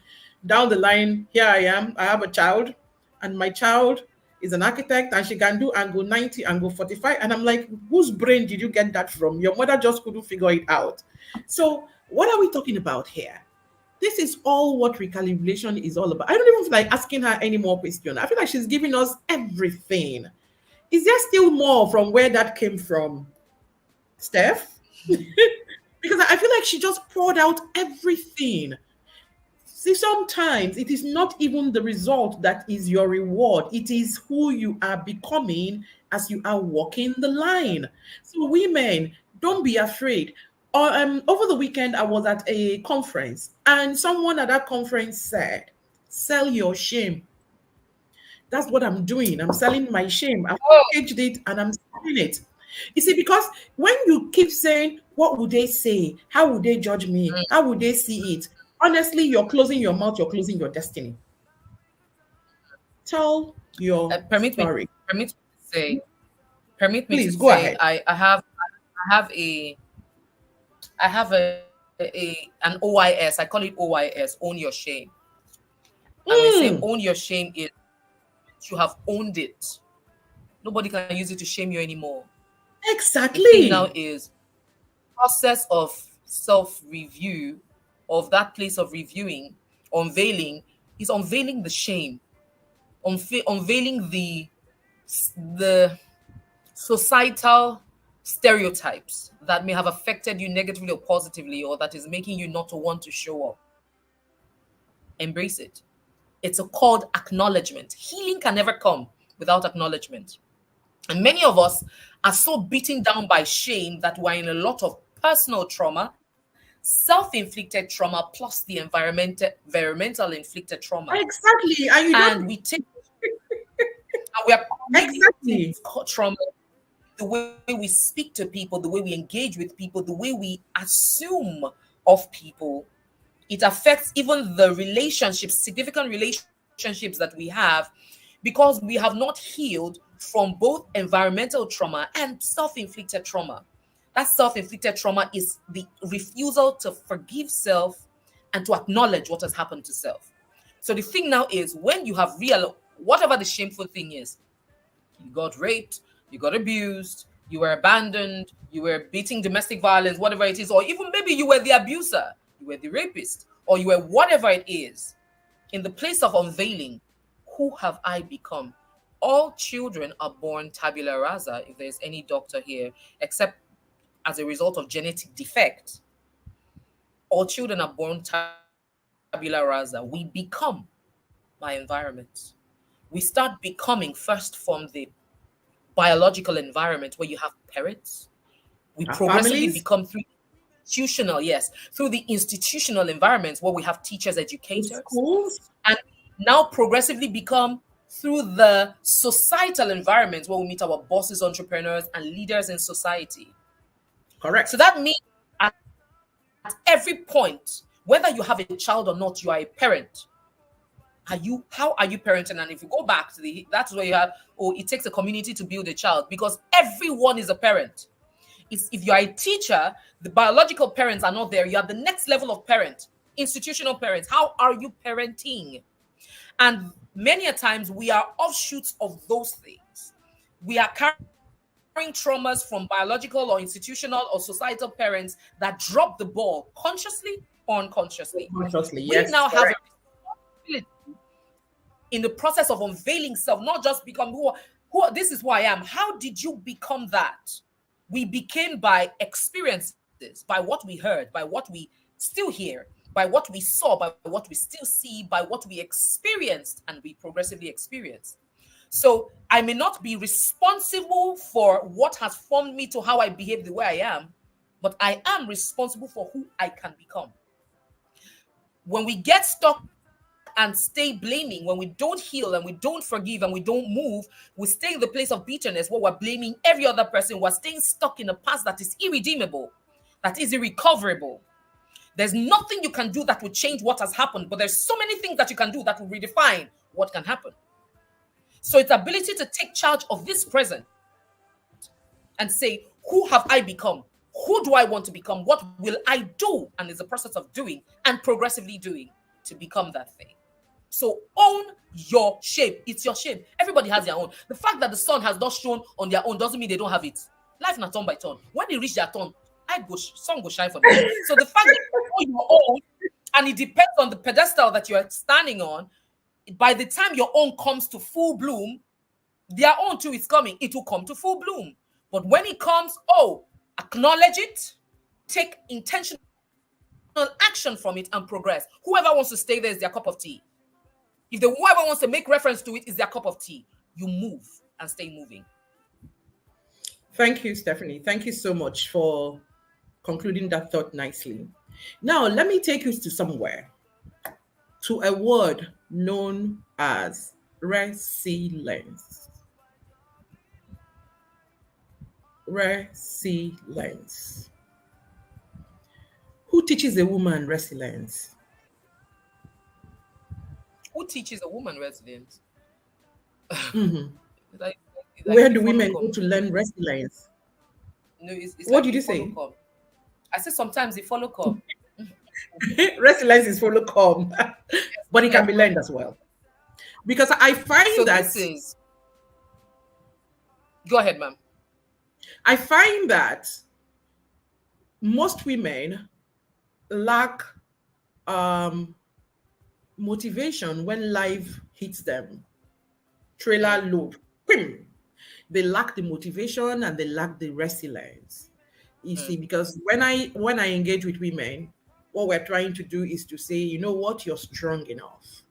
Down the line, here I am. I have a child, and my child is an architect, and she can do angle 90, angle 45. And I'm like, whose brain did you get that from? Your mother just couldn't figure it out. So, what are we talking about here? This is all what recalibration is all about. I don't even feel like asking her any more questions. I feel like she's giving us everything. Is there still more from where that came from, Steph? Because I feel like she just poured out everything. See, sometimes it is not even the result that is your reward. It is who you are becoming as you are walking the line. So, women, don't be afraid. Over the weekend, I was at a conference, and someone at that conference said, sell your shame. That's what I'm doing. I'm selling my shame. I've Oh, packaged it and I'm selling it. You see, because when you keep saying, what would they say? How would they judge me? How would they see it? Honestly, you're closing your mouth, you're closing your destiny. Tell your permit me story. permit me to say permit me to Please go say ahead. I have an OIS. I call it OYS, own your shame. And when I say own Mm, your shame, is you have owned it. Nobody can use it to shame you anymore. The thing now exactly. is process of self-review, of that place of reviewing, unveiling, is unveiling the shame, unveiling the societal stereotypes that may have affected you negatively or positively, or that is making you not to want to show up. Embrace it. It's a called acknowledgement. Healing can never come without acknowledgement. And many of us are so beaten down by shame that we're in a lot of personal trauma, self-inflicted trauma, plus the environmental inflicted trauma. Exactly. And you And we don't, take and we are communicating exactly. trauma, the way we speak to people, the way we engage with people, the way we assume of people. It affects even the relationships, significant relationships that we have, because we have not healed from both environmental trauma and self-inflicted trauma. That self-inflicted trauma is the refusal to forgive self and to acknowledge what has happened to self. So the thing now is, when you have real whatever the shameful thing is, you got raped, you got abused, you were abandoned, you were beating domestic violence, whatever it is, or even maybe you were the abuser, you were the rapist, or you were whatever it is. In the place of unveiling, who have I become? All children are born tabula rasa, if there's any doctor here, except as a result of genetic defect. All children are born tabula rasa. We become my environment. We start becoming first from the biological environment where you have parents. We Our progressively families, become through institutional, yes, through the institutional environments where we have teachers, the educators, schools. and now progressively become through the societal environments where we meet our bosses, entrepreneurs, and leaders in society. So Correct. that means at every point, whether you have a child or not, you are a parent. How are you parenting? And if you go back to that's where you have, oh, it takes a community to build a child, because everyone is a parent. If you are a teacher, the biological parents are not there. You are the next level of parent, institutional parents. How are you parenting? And many a times we are offshoots of those things. We are carrying traumas from biological or institutional or societal parents that drop the ball consciously or unconsciously. Consciously, We now yes, have a correct. responsibility in the process of unveiling self, not just become who this is who I am. How did you become that? We became by experiences, by what we heard, by what we still hear, by what we saw, by what we still see, by what we experienced, and we progressively experience. So I may not be responsible for what has formed me to how I behave the way I am, but I am responsible for who I can become. When we get stuck and stay blaming, when we don't heal and we don't forgive and we don't move, we stay in the place of bitterness where we're blaming every other person. We're staying stuck in a past that is irredeemable, that is irrecoverable. There's nothing you can do that will change what has happened, but there's so many things that you can do that will redefine what can happen. So it's ability to take charge of this present and say, who have I become? Who do I want to become? What will I do? And it's a process of doing and progressively doing to become that thing. So own your shame. It's your shame. Everybody has their own. The fact that the sun has not shown on their own doesn't mean they don't have it. Life not turn by turn. When they reach their turn, sun go shine for them. So the fact that you know your own, and it depends on the pedestal that you're standing on, by the time your own comes to full bloom, their own too is coming. It will come to full bloom. But when it comes, oh, acknowledge it, take intentional action from it, and progress. Whoever wants to stay there is their cup of tea. If the whoever wants to make reference to it is their cup of tea, you move and stay moving. Thank you, Stephanie. Thank you so much for concluding that thought nicely. Now, let me take you to somewhere, to a word known as Resilience. Resilience. Who teaches a woman resilience? Who teaches a woman resilience? Mhm. It's like, it's like Where the do follow women go come. to learn resilience? No, it's What like did the you follow say? come. I say sometimes the follow come. Resilience is follow come, but it can be learned as well. Because So this is, go ahead, ma'am. I find that most women lack um, motivation when life hits them. Trailer Mm, load. Pim. They lack the motivation and they lack the resilience. You mm, see, because when I engage with women, what we're trying to do is to say, you know what, you're strong enough.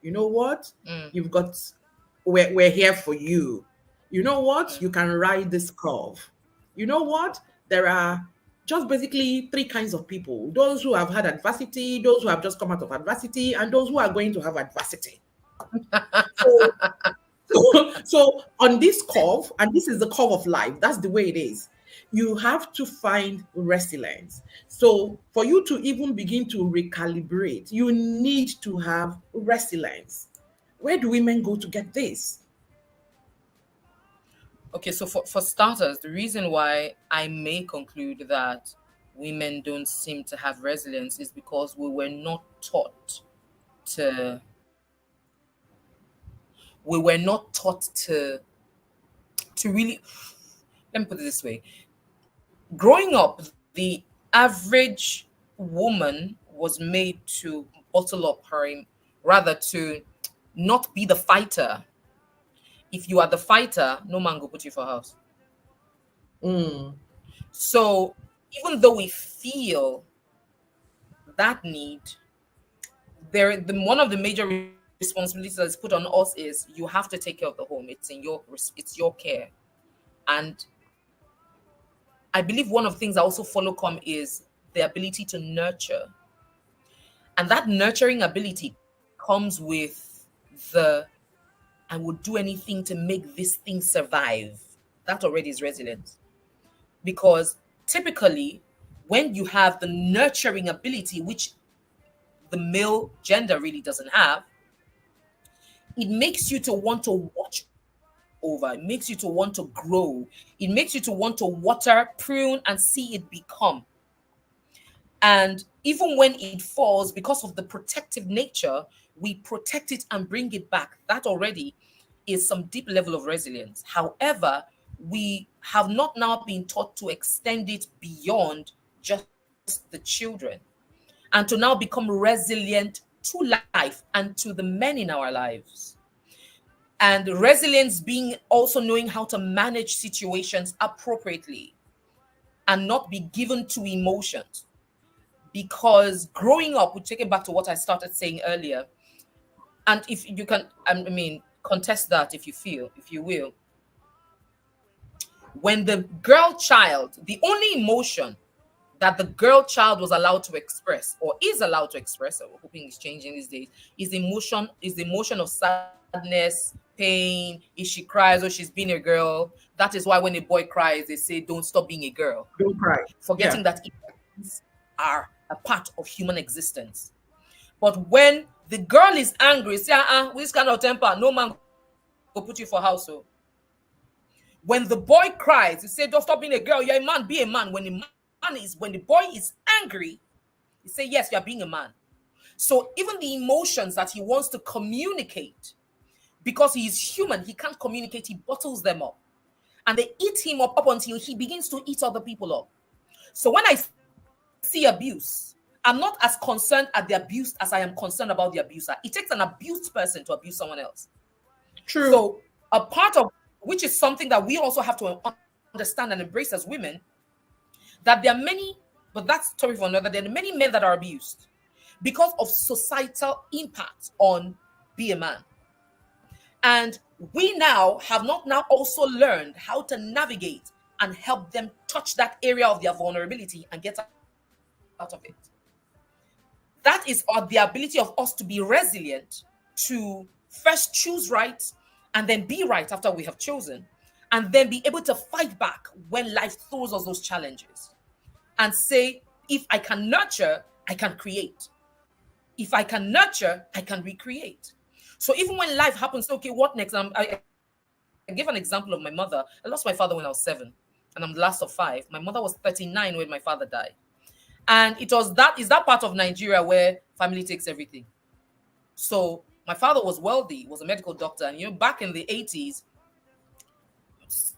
You know what, mm, you've got. We're here for you. You know what, mm. you can ride this curve. You know what, there are just basically three kinds of people: those who have had adversity, those who have just come out of adversity, and those who are going to have adversity. So so on this curve, and this is the curve of life, that's the way it is. You have to find resilience. So for you to even begin to recalibrate, you need to have resilience. Where do women go to get this? Okay, so for starters, the reason why I may conclude that women don't seem to have resilience is because to we were not taught to really, let me put it this way. Growing up, the average woman was made to bottle up rather to not be the fighter. If you are the fighter, no man go put you for house. Mm, So even though we feel that need, one of the major responsibilities that's put on us is you have to take care of the home. It's your care. And I believe one of the things that also follow come is the ability to nurture. And that nurturing ability comes with the I would do anything to make this thing survive. That already is resilience. Because typically, when you have the nurturing ability, which the male gender really doesn't have, it makes you to want to watch over. It makes you to want to grow. It makes you to want to water, prune, and see it become. And even when it falls, because of the protective nature, we protect it and bring it back. That already is some deep level of resilience. However, we have not now been taught to extend it beyond just the children and to now become resilient to life and to the men in our lives. And resilience being also knowing how to manage situations appropriately and not be given to emotions. Because growing up, we take it back to what I started saying earlier. And if you can, I mean, contest that if you will. When the girl child, the only emotion that the girl child was allowed to express or is allowed to express, I'm hoping it's changing these days, is the emotion of sadness, pain. If she cries or she's being a girl, that is why when a boy cries, they say, don't stop being a girl, don't cry. forgetting Yeah. that emotions are a part of human existence. But when the girl is angry, say, with this kind of temper, no man go put you for house. So when the boy cries, you say, don't stop being a girl, you're a man, be a man. When the boy is angry, you say, yes, you're being a man. So even the emotions that he wants to communicate, because he is human, he can't communicate, he bottles them up. And they eat him up until he begins to eat other people up. So when I see abuse, I'm not as concerned at the abuse as I am concerned about the abuser. It takes an abused person to abuse someone else. True. So a part of, which is something that we also have to understand and embrace as women, that there are many, but that's story for another. There are many men that are abused because of societal impact on be a man. And we now have not now also learned how to navigate and help them touch that area of their vulnerability and get out of it. That is the ability of us to be resilient to First choose right, and then be right after we have chosen, and then be able to fight back when life throws us those challenges, and say, if I can nurture, I can create. If I can nurture, I can recreate. So even when life happens, okay, what next? I give an example of my mother. I lost my father when I was 7, and I'm the last of 5. My mother was 39 when my father died. And is that part of Nigeria where family takes everything. So my father was wealthy, was a medical doctor. And back in the 80s,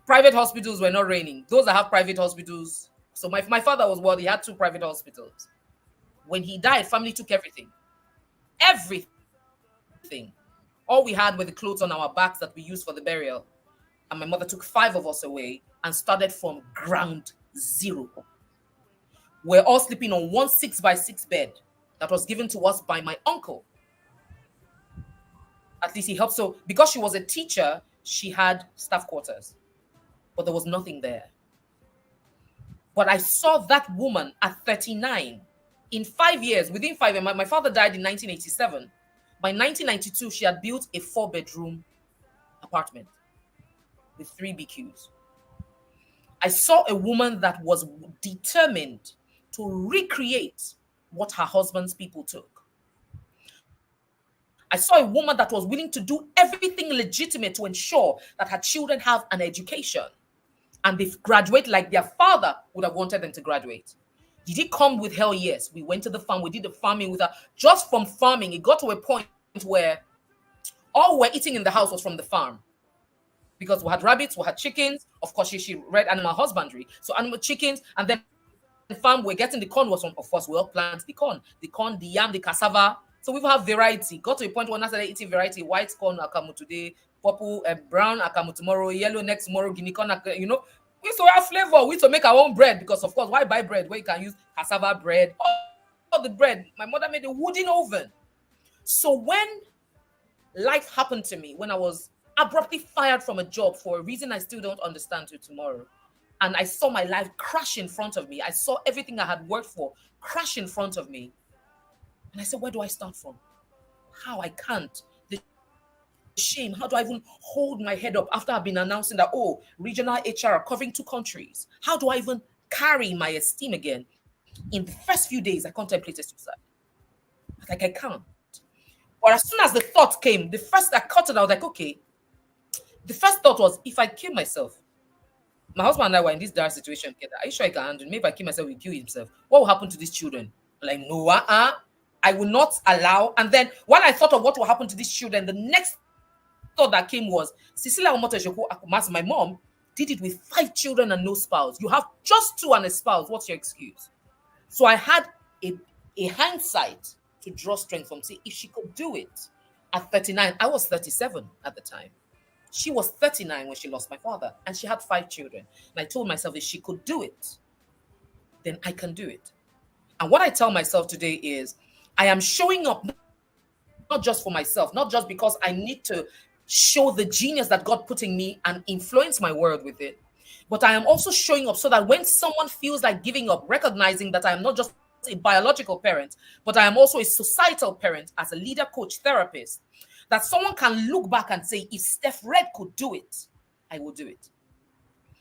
private hospitals were not reigning. Those that have private hospitals. So my father was wealthy, he had 2 private hospitals. When he died, family took everything. Everything. All we had were the clothes on our backs that we used for the burial. And my mother took 5 of us away and started from ground zero. We're all sleeping on one 6x6 bed that was given to us by my uncle. At least he helped. So because she was a teacher, she had staff quarters, but there was nothing there. But I saw that woman at 39. In 5 years, within 5 years, my father died in 1987. By 1992, she had built a 4-bedroom apartment with 3 BQs. I saw a woman that was determined to recreate what her husband's people took. I saw a woman that was willing to do everything legitimate to ensure that her children have an education and they graduate like their father would have wanted them to graduate. Did it come with hell? Yes. We went to the farm. We did the farming with her. Just from farming, it got to a point where all we're eating in the house was from the farm. Because we had rabbits, we had chickens. Of course, she read animal husbandry. So animal chickens, and then farm, we're getting the corn was from, of course, we all plant the corn, the yam, the cassava. So we have variety. Got to a point when I started eating variety. White corn akamu today, purple and brown akamu tomorrow, yellow next tomorrow, guinea corn, We used to have flavor. We used to make our own bread because, of course, why buy bread where you can use cassava bread? All the bread. My mother made a wooden oven. So when life happened to me, when I was abruptly fired from a job for a reason I still don't understand till tomorrow, and I saw my life crash in front of me, I saw everything I had worked for crash in front of me. And I said, where do I start from? How? I can't. The shame. How do I even hold my head up after I've been announcing that, regional HR are covering 2 countries? How do I even carry my esteem again? In the first few days, I contemplated suicide. I was like, I can't. But as soon as the thought came, the first I caught it, I was like, okay. The first thought was, if I kill myself, my husband and I were in this dire situation together. Are you sure I can handle it? Maybe if I kill myself, he'll kill himself. What will happen to these children? Like, no, I will not allow. And then while I thought of what will happen to these children, the next thought that came was, Cecilia Omoto Akumas, my mom, did it with 5 children and no spouse. You have just 2 and a spouse. What's your excuse? So I had a hindsight to draw strength from. See, if she could do it at 39, I was 37 at the time. She was 39 when she lost my father, and she had 5 children. And I told myself, if she could do it, then I can do it. And what I tell myself today is, I am showing up not just for myself, not just because I need to show the genius that God put in me and influence my world with it, but I am also showing up so that when someone feels like giving up, recognizing that I am not just a biological parent, but I am also a societal parent as a leader, coach, therapist, that someone can look back and say, if Steph Red could do it, I will do it.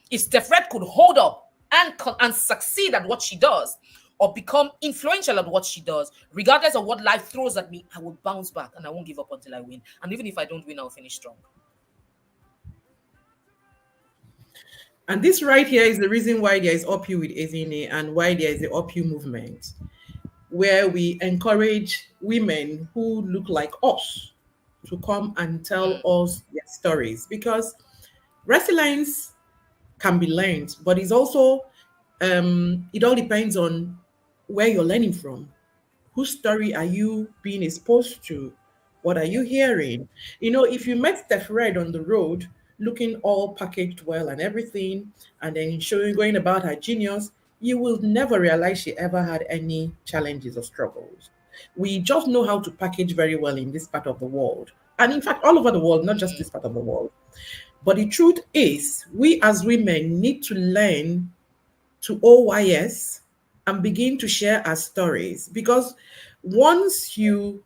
If Steph Red could hold up and succeed at what she does, or become influential at what she does, regardless of what life throws at me, I will bounce back and I won't give up until I win. And even if I don't win, I'll finish strong. And this right here is the reason why there is upyou with Ezine and why there is the upyou movement, where we encourage women who look like us to come and tell us their stories, because resilience can be learned, but it's also it all depends on where you're learning from. Whose story are you being exposed to? What are you hearing? If you met Steph Red on the road looking all packaged well and everything, and then going about her genius, you will never realize she ever had any challenges or struggles. We just know how to package very well in this part of the world. And in fact, all over the world, not just this part of the world. But the truth is, we as women need to learn to OYS and begin to share our stories, because once you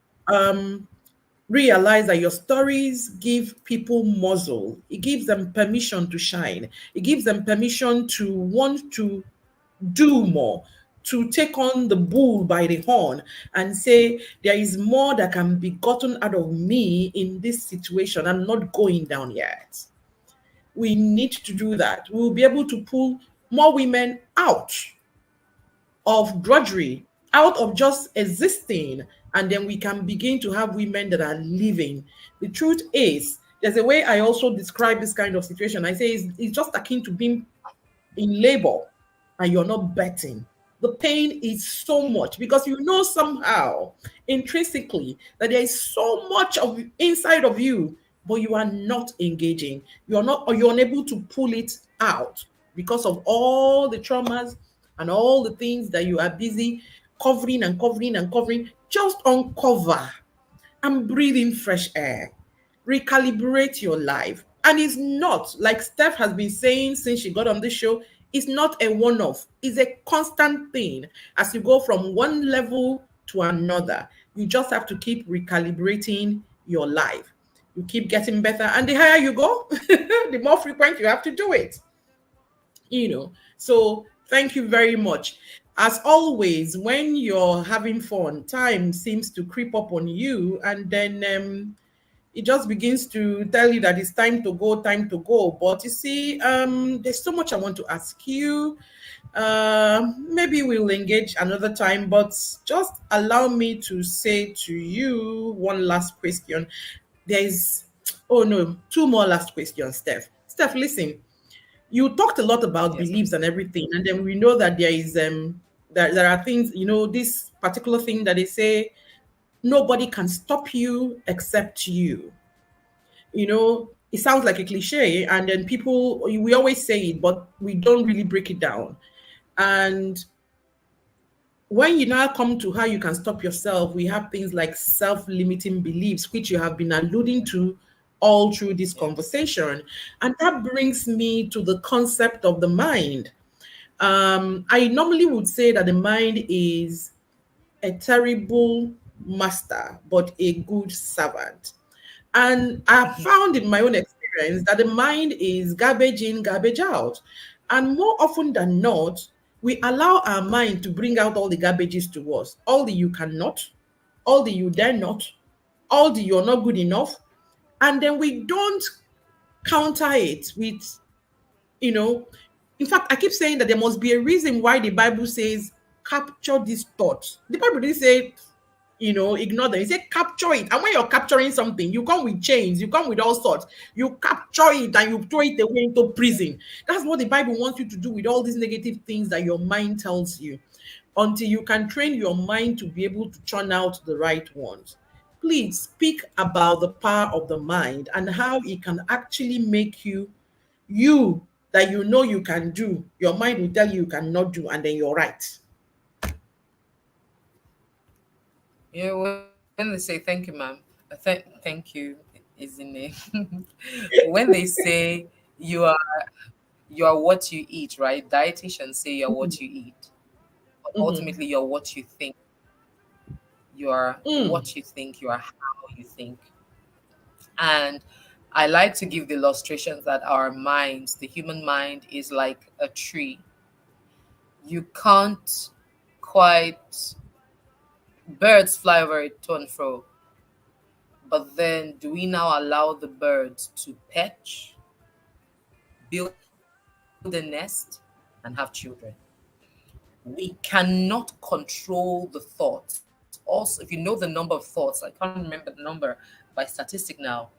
Realize that your stories give people muzzle. It gives them permission to shine. It gives them permission to want to do more, to take on the bull by the horn and say, there is more that can be gotten out of me in this situation. I'm not going down yet. We need to do that. We'll be able to pull more women out of drudgery, out of just existing, and then we can begin to have women that are living. The truth is, there's a way I also describe this kind of situation. I say it's just akin to being in labor and you're not betting. The pain is so much because you know somehow intrinsically that there is so much of inside of you, but you are not engaging. You're not, or you're unable to pull it out because of all the traumas and all the things that you are busy covering and covering and covering. Just uncover and breathe in fresh air. Recalibrate your life. And it's not, like Steph has been saying since she got on this show, it's not a one off, it's a constant thing. As you go from one level to another, you just have to keep recalibrating your life. You keep getting better, and the higher you go, the more frequent you have to do it. So thank you very much. As always, when you're having fun, time seems to creep up on you, and then it just begins to tell you that it's time to go, time to go. But you see, there's so much I want to ask you. Maybe we'll engage another time, but just allow me to say to you one last question. There is, oh no, two more last questions, Steph. Steph, listen, you talked a lot about Yes, ma'am. beliefs and everything, and then we know that there are things, this particular thing that they say nobody can stop you except you. It sounds like a cliche, and then people, we always say it, but we don't really break it down. And when you now come to how you can stop yourself, we have things like self-limiting beliefs, which you have been alluding to all through this Yes. conversation. And that brings me to the concept of the mind. I normally would say that the mind is a terrible master, but a good servant. And I found in my own experience that the mind is garbage in, garbage out. And more often than not, we allow our mind to bring out all the garbages to us. All the you cannot, all the you dare not, all the you're not good enough. And then we don't counter it with, you know, in fact, I keep saying that there must be a reason why the Bible says capture these thoughts. The Bible didn't say, ignore them. It said capture it. And when you're capturing something, you come with chains, you come with all sorts. You capture it and you throw it away into prison. That's what the Bible wants you to do with all these negative things that your mind tells you, until you can train your mind to be able to churn out the right ones. Please speak about the power of the mind and how it can actually make you that you know you can do. Your mind will tell you cannot do, and then you're right. When they say thank you, ma'am, thank you is in name. When they say you are you are what you eat, right? Dietitians say you're what you eat, but Mhm. ultimately you're what you think. You are Mm. what you think. You are how you think. And I like to give the illustrations that our minds, the human mind, is like a tree. You can't quite birds fly over it to and fro, but then do we now allow the birds to perch, build a nest, and have children? We cannot control the thoughts. Also, if you know the number of thoughts, I can't remember the number by statistic now,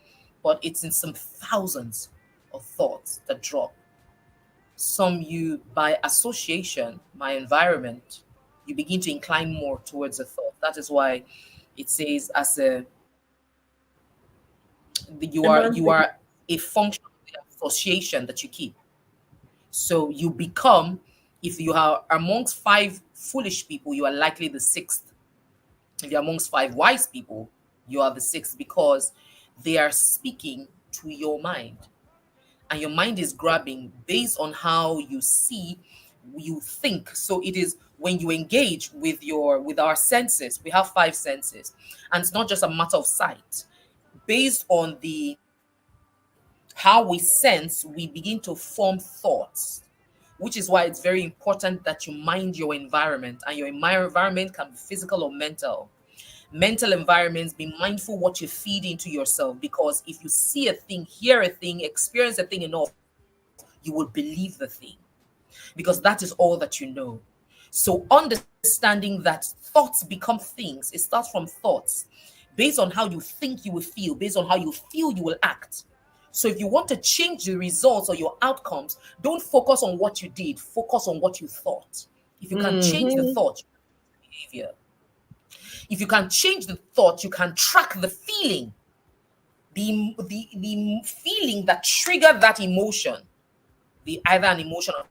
but it's in some thousands of thoughts that drop. Some you, by association, my environment, you begin to incline more towards a thought. That is why it says, as a you are Embark. a function of the association that you keep. So you become, if you are amongst five foolish people, you are likely the sixth. If you're amongst five wise people, you are the sixth, because they are speaking to your mind. And your mind is grabbing based on how you see, you think. So it is when you engage with our senses. We have five senses, and it's not just a matter of sight. based on the how we sense, we begin to form thoughts, which is why it's very important that you mind your environment. And your environment can be physical or mental. Mental environments, be mindful what you feed into yourself, because if you see a thing, hear a thing, experience a thing enough, you will believe the thing, because that is all that you know. So understanding that thoughts become things, it starts from thoughts. Based on how you think you will feel, based on how you feel you will act. So if you want to change the results or your outcomes, don't focus on what you did, focus on what you thought. If you can change the Mm-hmm. thought, behavior. If you can change the thought, you can track the feeling, the feeling that triggered that emotion, the either an emotion of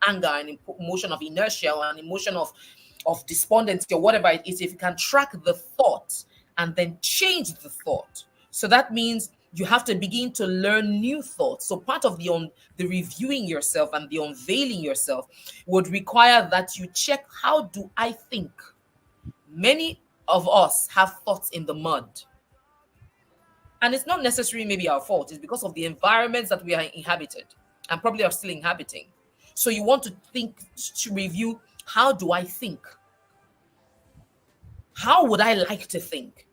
anger, an emotion of inertia, or an emotion of despondency, or whatever it is. If you can track the thought and then change the thought, so that means you have to begin to learn new thoughts. So part of the reviewing yourself and the unveiling yourself would require that you check, how do I think? Many of us have thoughts in the mud, and it's not necessarily maybe our fault. It's because of the environments that we are inhabited and probably are still inhabiting. So you want to think, to review, how do I think? How would I like to think?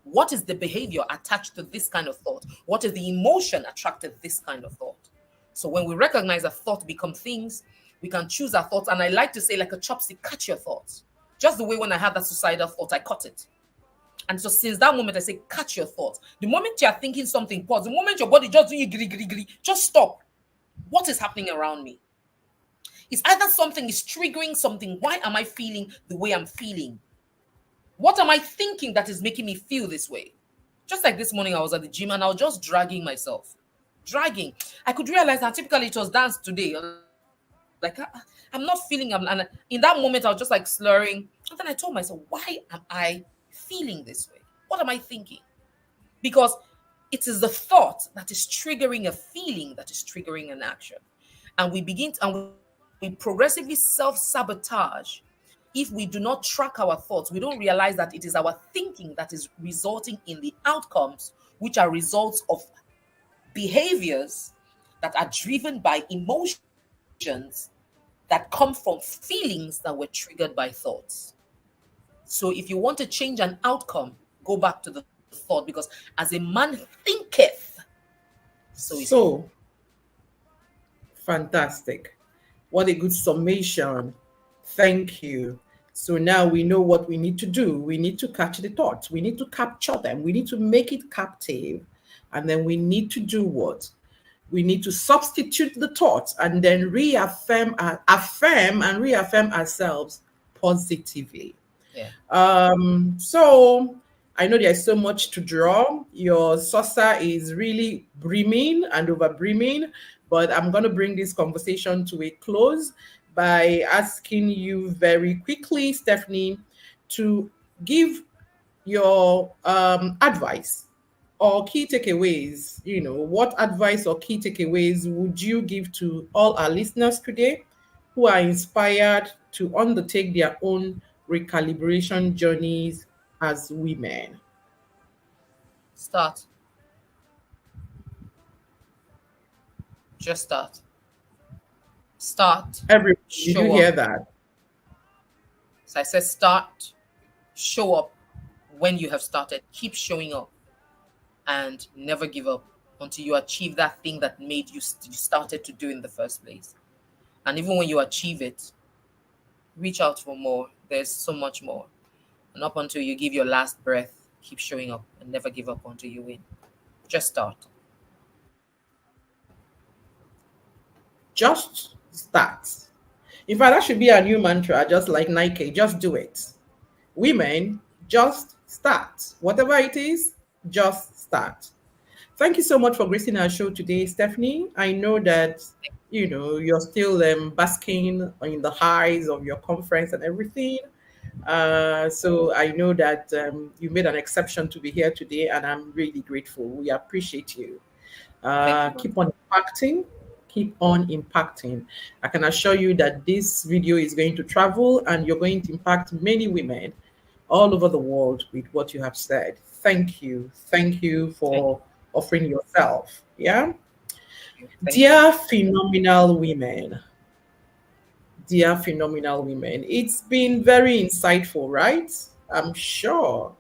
What is the behavior attached to this kind of thought? What is the emotion attracted to this kind of thought? So when we recognize that thought become things, we can choose our thoughts. And I like to say, like a chopstick, cut your thoughts. Just the way when I had that suicidal thought, I cut it. And so since that moment, I say, catch your thoughts. The moment you are thinking something, pause. The moment your body just doing gri gri gri, just stop. What is happening around me? It's either something is triggering something. Why am I feeling the way I'm feeling? What am I thinking that is making me feel this way? Just like this morning, I was at the gym and I was just dragging myself. Dragging. I could realize that typically it was dance today. Like, I'm not feeling, and in that moment, I was just like slurring. And then I told myself, why am I feeling this way? What am I thinking? Because it is the thought that is triggering a feeling that is triggering an action. And we progressively self-sabotage. If we do not track our thoughts, we don't realize that it is our thinking that is resulting in the outcomes, which are results of behaviors that are driven by emotions that come from feelings that were triggered by thoughts. So if you want to change an outcome, go back to the thought, because as a man thinketh, so is he. So fantastic. What a good summation. Thank you. So now we know what we need to do. We need to catch the thoughts. We need to capture them. We need to make it captive. And then we need to do what? We need to substitute the thoughts and then affirm and reaffirm ourselves positively. Yeah. So I know there's so much to draw. Your saucer is really brimming and over brimming, but I'm going to bring this conversation to a close by asking you very quickly, Stephanie, to give your advice or key takeaways. What advice or key takeaways would you give to all our listeners today who are inspired to undertake their own recalibration journeys as women? Start. Just start. Start. Everyone, did you Show hear up. that? So I said start, show up when you have started. Keep showing up and never give up until you achieve that thing that made you started to do in the first place. And even when you achieve it, reach out for more. There's so much more. And up until you give your last breath, keep showing up and never give up until you win. Just start. Just start. In fact, that should be a new mantra, just like Nike. Just do it. Women, just start. Whatever it is, just start. Thank you so much for gracing our show today, Stephanie. I know that you're still basking in the highs of your conference and everything. So I know that you made an exception to be here today, and I'm really grateful. We appreciate you. Thank you. Keep on impacting. Keep on impacting. I can assure you that this video is going to travel, and you're going to impact many women all over the world with what you have said. Thank you. Thank you Thank for offering yourself. Yeah. you. Thank you. Dear phenomenal women, dear phenomenal women, it's been very insightful, right? I'm sure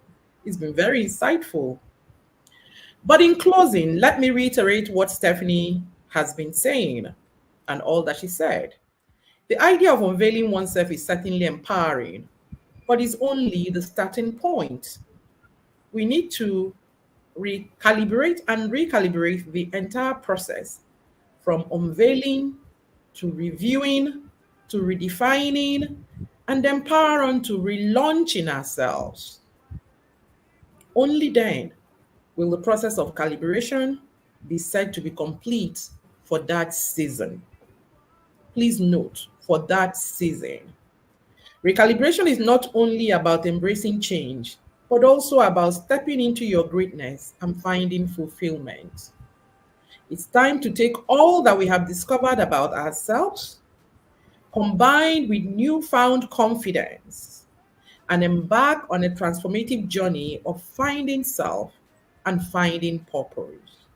it's been very insightful. But in closing, let me reiterate what Stephanie has been saying and all that she said. The idea of unveiling oneself is certainly empowering, but is only the starting point. We need to recalibrate and recalibrate the entire process from unveiling to reviewing to redefining and then power on to relaunching ourselves. Only then will the process of calibration be said to be complete for that season. Please note, for that season. Recalibration is not only about embracing change, but also about stepping into your greatness and finding fulfillment. It's time to take all that we have discovered about ourselves, combined with newfound confidence, and embark on a transformative journey of finding self and finding purpose.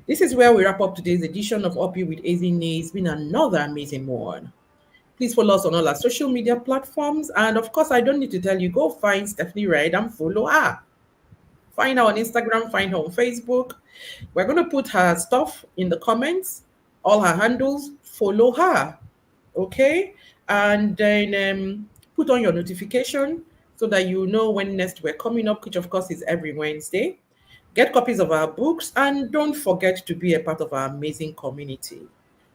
This is where we wrap up today's edition of Up You with Azine. It's been another amazing one. Please follow us on all our social media platforms. And of course, I don't need to tell you, go find Stephanie Red and follow her. Find her on Instagram, find her on Facebook. We're going to put her stuff in the comments, all her handles, follow her. Okay? And then put on your notification so that you know when next we're coming up, which of course is every Wednesday. Get copies of our books and don't forget to be a part of our amazing community.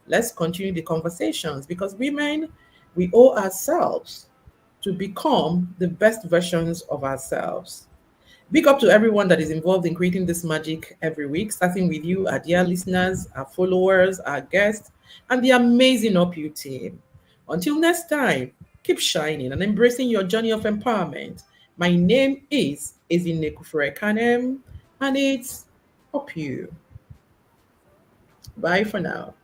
Let's continue the conversations because women, we owe ourselves to become the best versions of ourselves. Big up to everyone that is involved in creating this magic every week, starting with you, our dear listeners, our followers, our guests, and the amazing UpYou team. Until next time, keep shining and embracing your journey of empowerment. My name is Ezine Kanem, and it's UpYou. Bye for now.